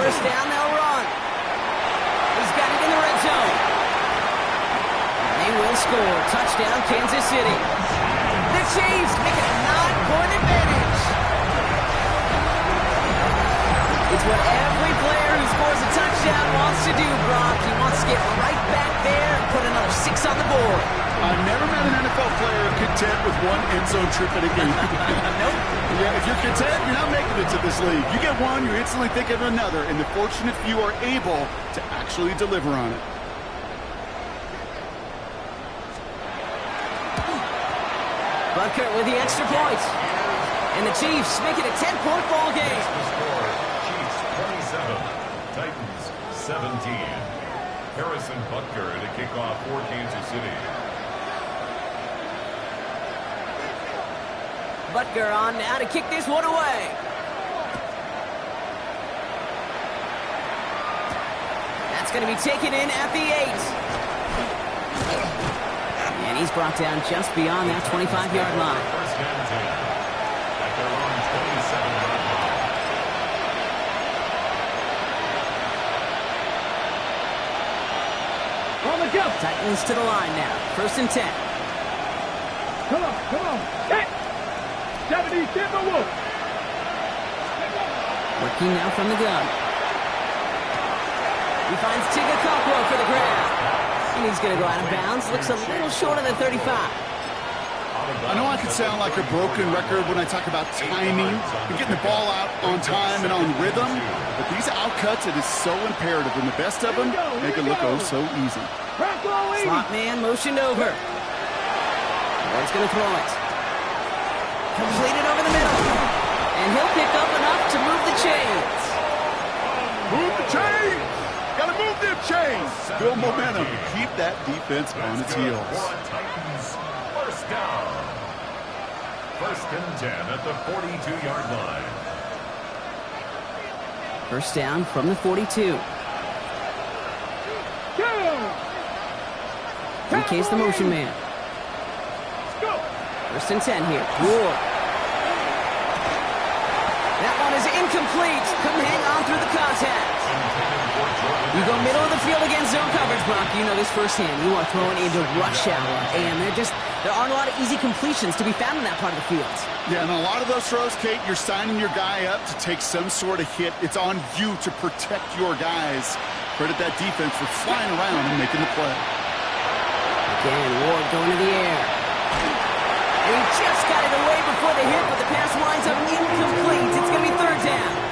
first down, they'll run. He's got it in the red zone. And they will score. Touchdown, Kansas City. The Chiefs make it a 9-point advantage. It's what every player who scores a touchdown wants to do, Brock. He wants to get right back there and put another 6 on the board. I've never met an NFL player content with one end zone trip in a game. Nope. Yeah, if you're content, you're not making it to this league. You get one, you instantly think of another, and the fortunate few are able to actually deliver on it. Butker with the extra point. And the Chiefs make it a 10-point ball game. The score, Chiefs 27, Titans 17. Harrison Butker to kick off for Kansas City. Butker on now to kick this one away. That's going to be taken in at the 8. And And he's brought down just beyond that 25-yard line. First and 10 at their own 27-yard line. On the jump. Titans to the line now. First and 10. Come on, come on. Hey! 70 Timberwolves. Working now from the gun. He finds Tigger Cockrell for the grab. And he's going to go out of bounds. Looks a little short of the 35. I know I could sound like a broken record when I talk about timing and getting the ball out on time and on rhythm, but these outcuts, it is so imperative, and the best of them make it look oh so easy. Slot man motioned over. Ward's going to throw it. Completed over the middle. And he'll pick up enough to move the chains. Move the chains! Gotta move them chains! Build momentum to keep that defense on its heels. Titans, first down. First and 10 at the 42-yard line. First down from the 42. DK's the motion man. First and 10 here. Ward. That one is incomplete. Couldn't hang on through the contact. You go middle of the field against zone coverage, Brock. You know this firsthand. You are throwing into rush hour, and there aren't a lot of easy completions to be found in that part of the field. Yeah, and a lot of those throws, Kate, you're signing your guy up to take some sort of hit. It's on you to protect your guys. Credit that defense for flying around and making the play. Again, Ward going to the air. And he just got it away before the hit, but the pass winds up incomplete. It's going to be third down.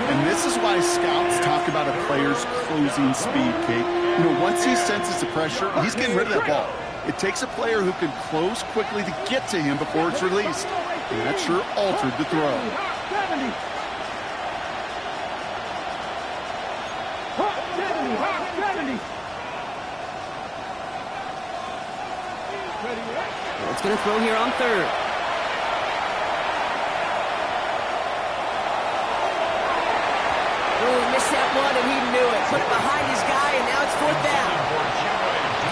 And this is why scouts talk about a player's closing speed, Kate. You know, once he senses the pressure, he's getting rid of that ball. It takes a player who can close quickly to get to him before it's released. And that sure altered the throw. 70. 70. It's going to throw here on third. Oh, he missed that one, and he knew it. Put it behind his guy, and now it's fourth down.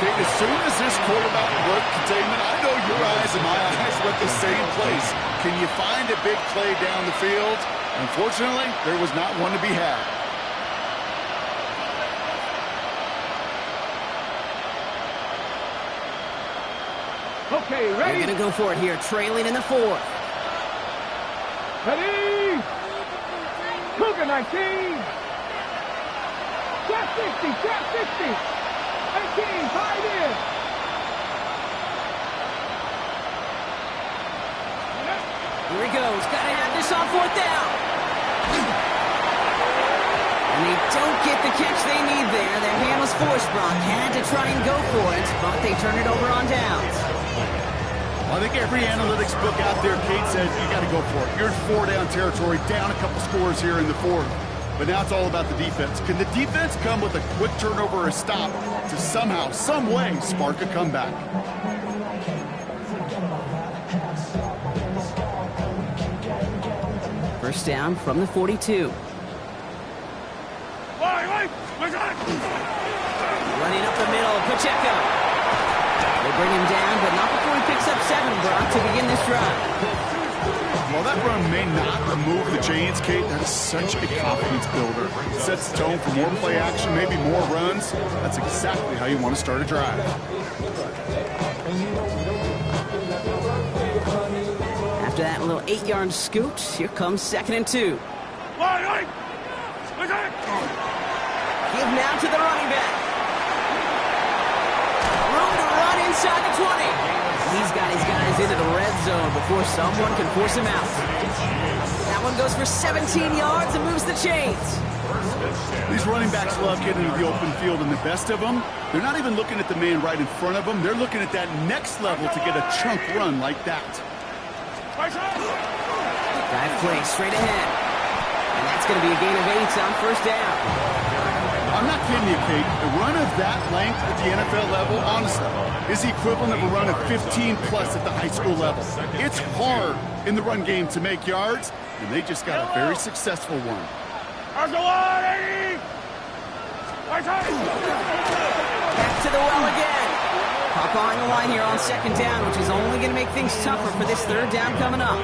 Kate, as soon as this quarterback broke containment, I know your eyes and my eyes were at the same place. Can you find a big play down the field? Unfortunately, there was not one to be had. Okay, They're ready? going to go for it here, trailing in the fourth. Ready? Cougar 19. Trap 60, trap 60. 19, 5 in. Here he goes. Got to have this on fourth down. And they don't get the catch they need there. Their hand was forced, Brock. Had to try and go for it, but they turn it over on downs. I think every analytics book out there, Kate, says you got to go for it. You're in four-down territory, down a couple scores here in the fourth. But now it's all about the defense. Can the defense come with a quick turnover or a stop to somehow, some way, spark a comeback? First down from the 42. Running up the middle, Pacheco. They bring him down, but not before he picks up 7, Brock, to begin this drive. While that run may not remove the chains, Kate, that's such a confidence builder. It sets the tone for more play action, maybe more runs. That's exactly how you want to start a drive. After that little 8-yard scoot, here comes 2nd and 2. Give now to the running back. Room to run inside the 20. He's got his guys into the red zone before someone can force him out. That one goes for 17 yards and moves the chains. These running backs love getting into the open field, and the best of them, they're not even looking at the man right in front of them. They're looking at that next level to get a chunk run like that. Dive play straight ahead. And that's going to be a gain of 8 on first down. I'm not kidding you, Kate. A run of that length at the NFL level, honestly, is the equivalent of a run of 15-plus at the high school level. It's hard in the run game to make yards, and they just got a very successful one. Back to the well again. Caught behind the line here on second down, which is only going to make things tougher for this third down coming up.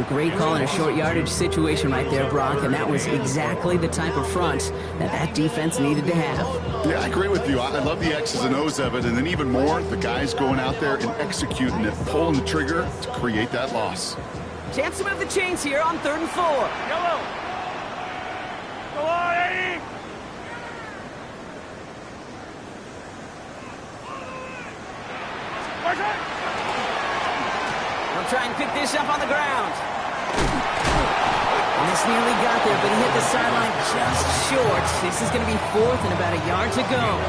Great call in a short yardage situation right there, Brock, and that was exactly the type of front that defense needed to have. Yeah, I agree with you. I love the X's and O's of it, and then even more, the guys going out there and executing it, pulling the trigger to create that loss. Chance to move the chains here on 3rd and 4. Yellow. Go on, Eddie. They'll try and pick this up on the ground. And this nearly got there, but he hit the sideline just short. This is going to be 4th and about a yard to go.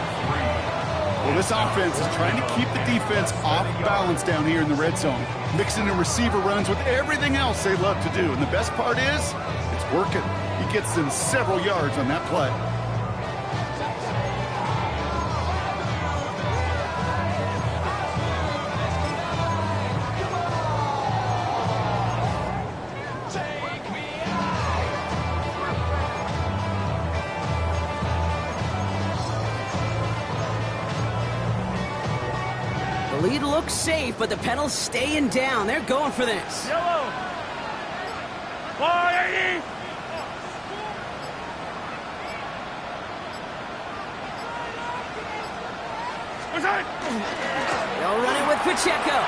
Well, this offense is trying to keep the defense off balance down here in the red zone, mixing in receiver runs with everything else they love to do. And the best part is, it's working. He gets them several yards on that play. The lead looks safe, but the pedal's staying down. They're going for this. Yellow. Go on, Eddie. They'll run it with Pacheco.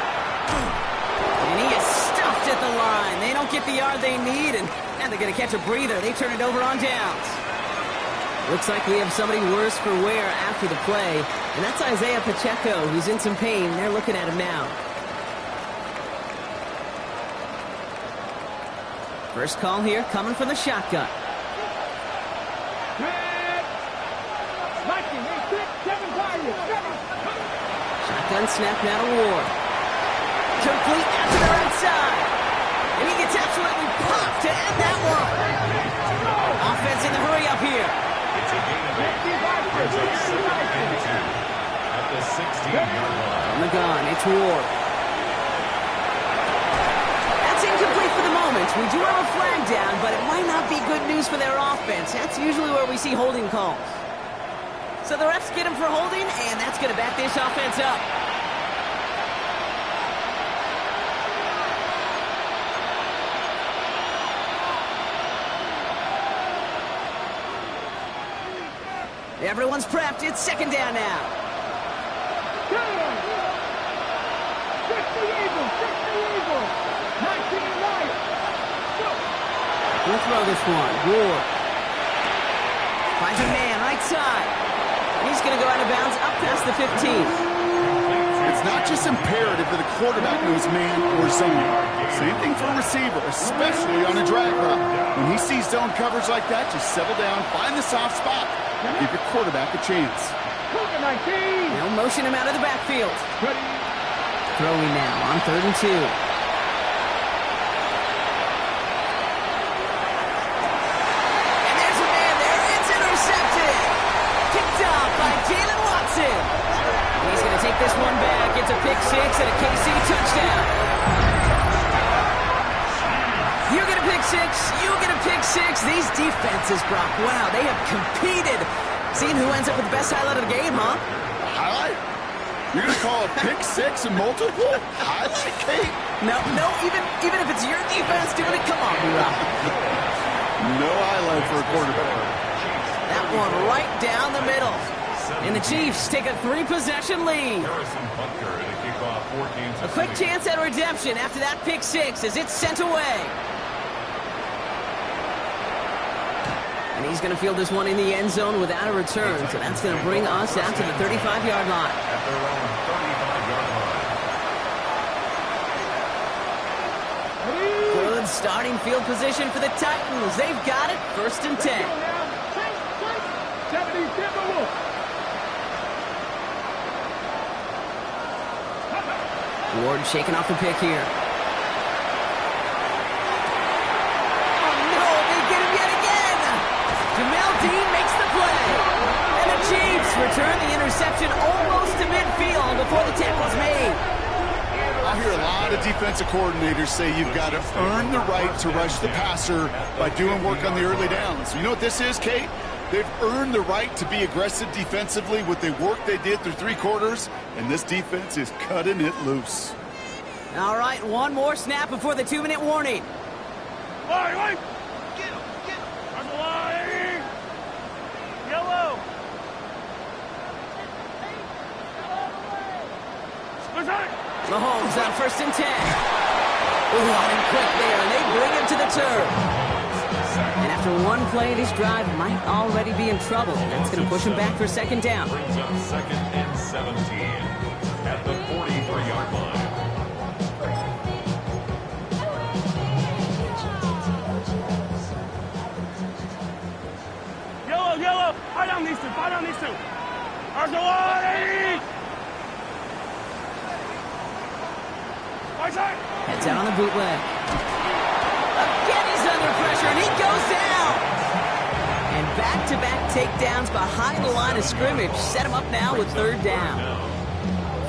And he is stuffed at the line. They don't get the yard they need, and they're going to catch a breather. They turn it over on downs. Looks like we have somebody worse for wear after the play, and that's Isaiah Pacheco, who's in some pain. They're looking at him now. First call here coming from the shotgun. Shotgun snap now to Ward. Complete out to the right side. And he gets absolutely popped to end that one. Offense in the hurry up here. It's a gain of 8. Brings up 7th and 2 at the 16-yard line. On the gun, it's Ward. That's incomplete for the moment. We do have a flag down, but it might not be good news for their offense. That's usually where we see holding calls. So the refs get him for holding, and that's going to back this offense up. Everyone's prepped. It's second down now. We'll throw this one. Ward finds a man right side. He's going to go out of bounds up past the 15. It's not just imperative that a quarterback knows man or zone. Same thing for a receiver, especially on a drag route. When he sees zone coverage like that, just settle down, find the soft spot, give your quarterback a chance. They'll motion him out of the backfield. Throwing now on 3rd and 2. And there's a man there. It's intercepted. Picked up by Jalen Watson. He's going to take this one back. It's a pick 6 and a KC touchdown. You get a pick 6. You get a pick 6. These defenses, Brock, wow, they have competed. Seeing who ends up with the best highlight of the game, huh? Highlight? You're going to call a pick 6 and multiple? Highlight, Kate? No, even if it's your defense doing it, come on, Brock. No highlight for a quarterback. That one right down the middle. And the Chiefs take a 3-possession lead. A quick chance at redemption after that pick 6 as it's sent away. And he's going to field this one in the end zone without a return. So that's going to bring us out to the 35-yard line. At their own 35-yard line. Good starting field position for the Titans. They've got it. 1st and 10. Ward shaking off the pick here. Return the interception almost to midfield before the tackle's made. I hear a lot of defensive coordinators say you've got to earn the right to rush the passer by doing work on the early downs. You know what this is, Kate? They've earned the right to be aggressive defensively with the work they did through 3 quarters, and this defense is cutting it loose. All right, one more snap before the 2-minute warning. Wait! Get him! On the line! Yellow! Mahomes on 1st and 10. Ooh, and quick there, and they bring him to the turf. And after one play, this drive might already be in trouble. That's going to push him back for 2nd down. Brings up 2nd and 17 at the 43-yard line. Yellow! Fight on these two! Arsenal! Heads out on the bootleg. Again, he's under pressure, and he goes down. And back-to-back takedowns behind the line of scrimmage. Set him up now with 3rd down.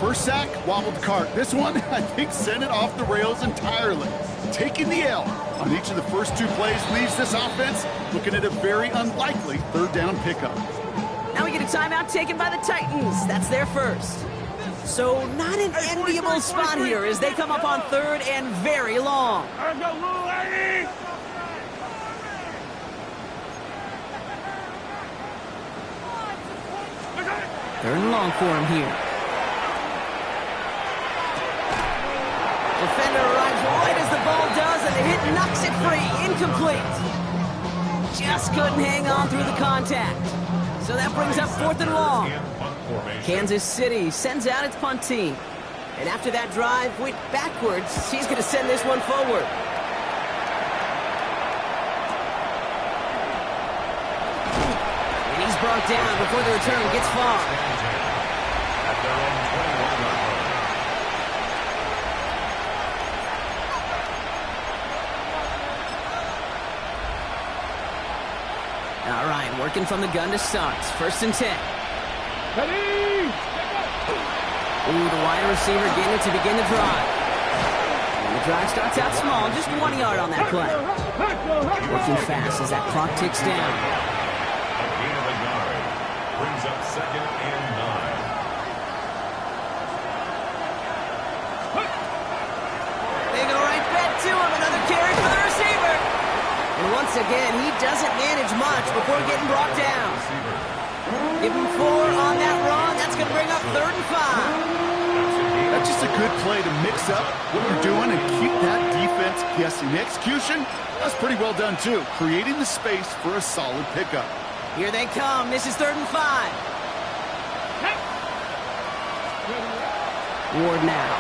First sack, wobbled the cart. This one, I think, sent it off the rails entirely. Taking the L on each of the first 2 plays leaves this offense looking at a very unlikely 3rd down pickup. Now we get a timeout taken by the Titans. That's their first. So not an enviable spot here as they come up on 3rd and very long. Let's go, Lou, lady! 3rd and long for him here. Defender arrives right as the ball does, and the hit knocks it free. Incomplete. Just couldn't hang on through the contact. So that brings up 4th and long. Kansas City sends out its punt team. And after that drive went backwards, she's going to send this one forward. And he's brought down before the return gets far. At their own 21-yard line. All right, working from the gun to start. 1st and 10. Ready! Ooh, the wide receiver getting it to begin the drive. And the drive starts out small, just 1 yard on that play. Working fast as that clock ticks down. A gain of a yard. Brings up 2nd and 9. They go right back to him. Another carry for the receiver. And once again, he doesn't manage much before getting brought down. Give him 4 on that run. That's going to bring up 3rd and 5. That's just a good play to mix up what you're doing and keep that defense guessing. The execution, that's pretty well done too. Creating the space for a solid pickup. Here they come. This is 3rd and 5. Ward now.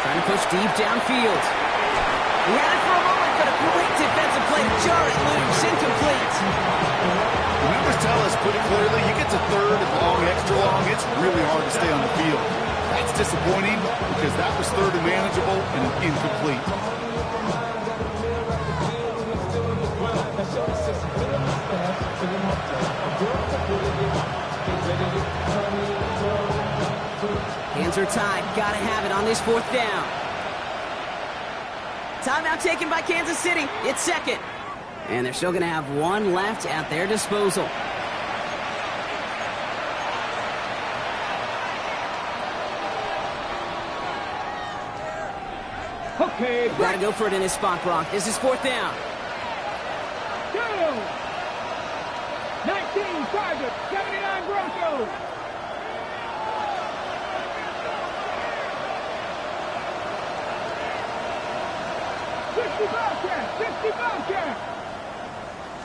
Trying to push deep downfield. He had it for a moment, but a great defensive play to jar it loose. Incomplete. The numbers tell us pretty clearly, you get to 3rd and long, extra long, it's really hard to stay on the field. That's disappointing because that was 3rd and manageable and incomplete. Hands are tied. Gotta have it on this 4th down. Timeout taken by Kansas City. It's 2nd. And they're still going to have 1 left at their disposal. Okay, Gotta go for it in his spot, Brock. This is 4th down. go! 19 Chargers, 79 Broncos.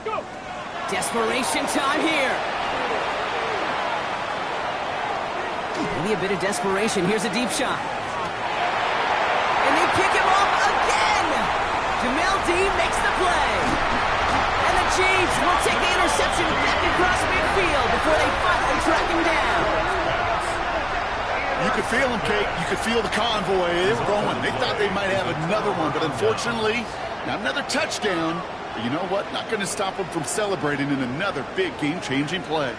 Go! Desperation time here. Maybe a bit of desperation. Here's a deep shot. And they pick him off again. Jamel Dean makes the play. And the Chiefs will take the interception back across midfield before they finally track him down. You could feel them, Kate. You could feel the convoy. It was going. They thought they might have another one, but unfortunately, not another touchdown. But you know what? Not going to stop them from celebrating in another big game-changing play.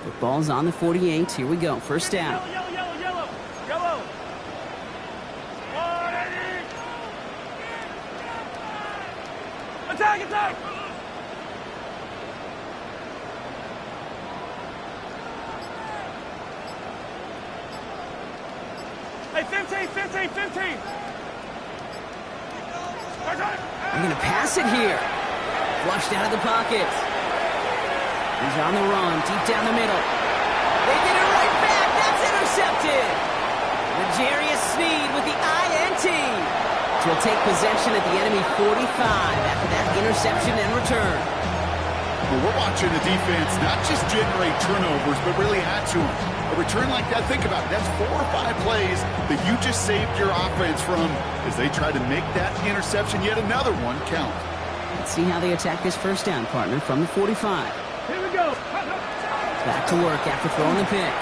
The ball's on the 48. Here we go. 1st down. Attack, attack! Hey, 15, 15, 15! They're going to pass it here. Flushed out of the pocket. He's on the run, deep down the middle. They get it right back. That's intercepted. L'Jarius Sneed with the INT. Will take possession at the enemy 45 after that interception and return. Well, we're watching the defense not just generate turnovers, but really add to them. A return like that, think about it. That's 4 or 5 plays that you just saved your offense from as they try to make that interception, yet another one, count. Let's see how they attack this first down, partner, from the 45. Here we go. Back to work after throwing the pick.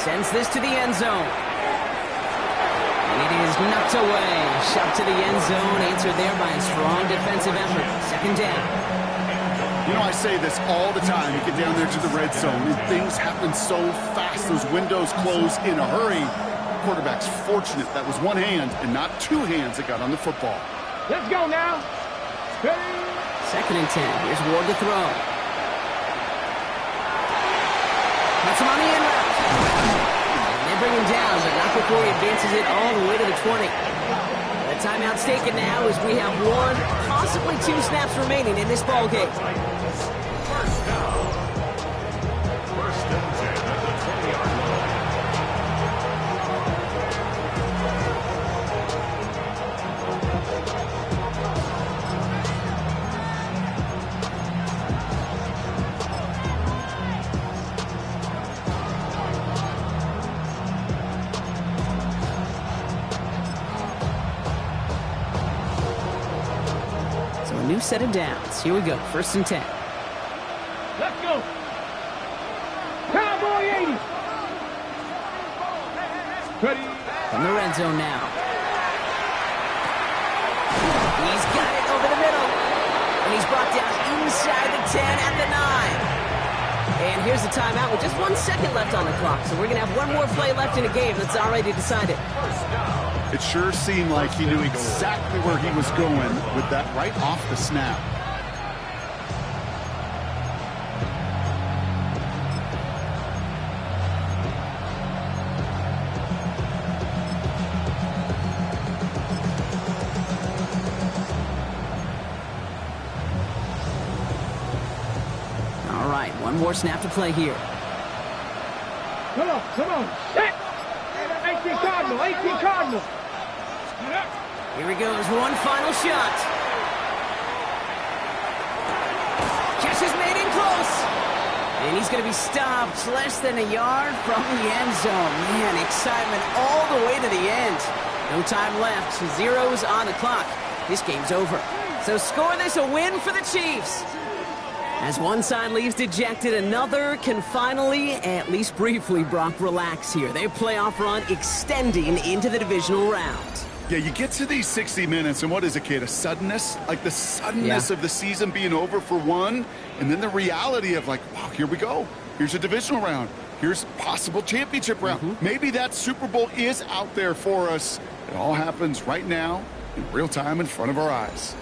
Sends this to the end zone. And it is knocked away. Shot to the end zone, answered there by a strong defensive effort. Second down. You know, I say this all the time. You get down there to the red zone, and things happen so fast. Those windows close in a hurry. Quarterback's fortunate that was one hand and not 2 hands that got on the football. Let's go now. Ready? Second and 10. Here's Ward to throw. That's him on the end route. And they bring him down, but not before he advances it all the way to the 20. The timeout's taken now as we have 1, possibly 2 snaps remaining in this ball game. First down. First and 10 at the 20-yard line. So a new set of downs. Here we go. First and 10. Let's go. Cowboy 80. Ready? From the red zone now. He's got it over the middle. And he's brought down inside the 10 at the 9. And here's the timeout with just 1 second left on the clock. So we're going to have one more play left in the game that's already decided. It sure seemed like he knew exactly where he was going with that right off the snap. All right, one more snap to play here. Come on, come on. Set. 18 Cardinal, 18 Cardinal. Here he goes, one final shot. Catch is made in close. And he's going to be stopped less than a yard from the end zone. Man, excitement all the way to the end. No time left. Zeros on the clock. This game's over. So score this a win for the Chiefs. As one side leaves dejected, another can finally, at least briefly, Brock, relax here. Their playoff run extending into the divisional round. Yeah, you get to these 60 minutes, and what is it, Kate? A suddenness? Like the suddenness of the season being over for one, and then the reality of like, wow, here we go. Here's a divisional round. Here's possible championship round. Maybe that Super Bowl is out there for us. It all happens right now in real time in front of our eyes.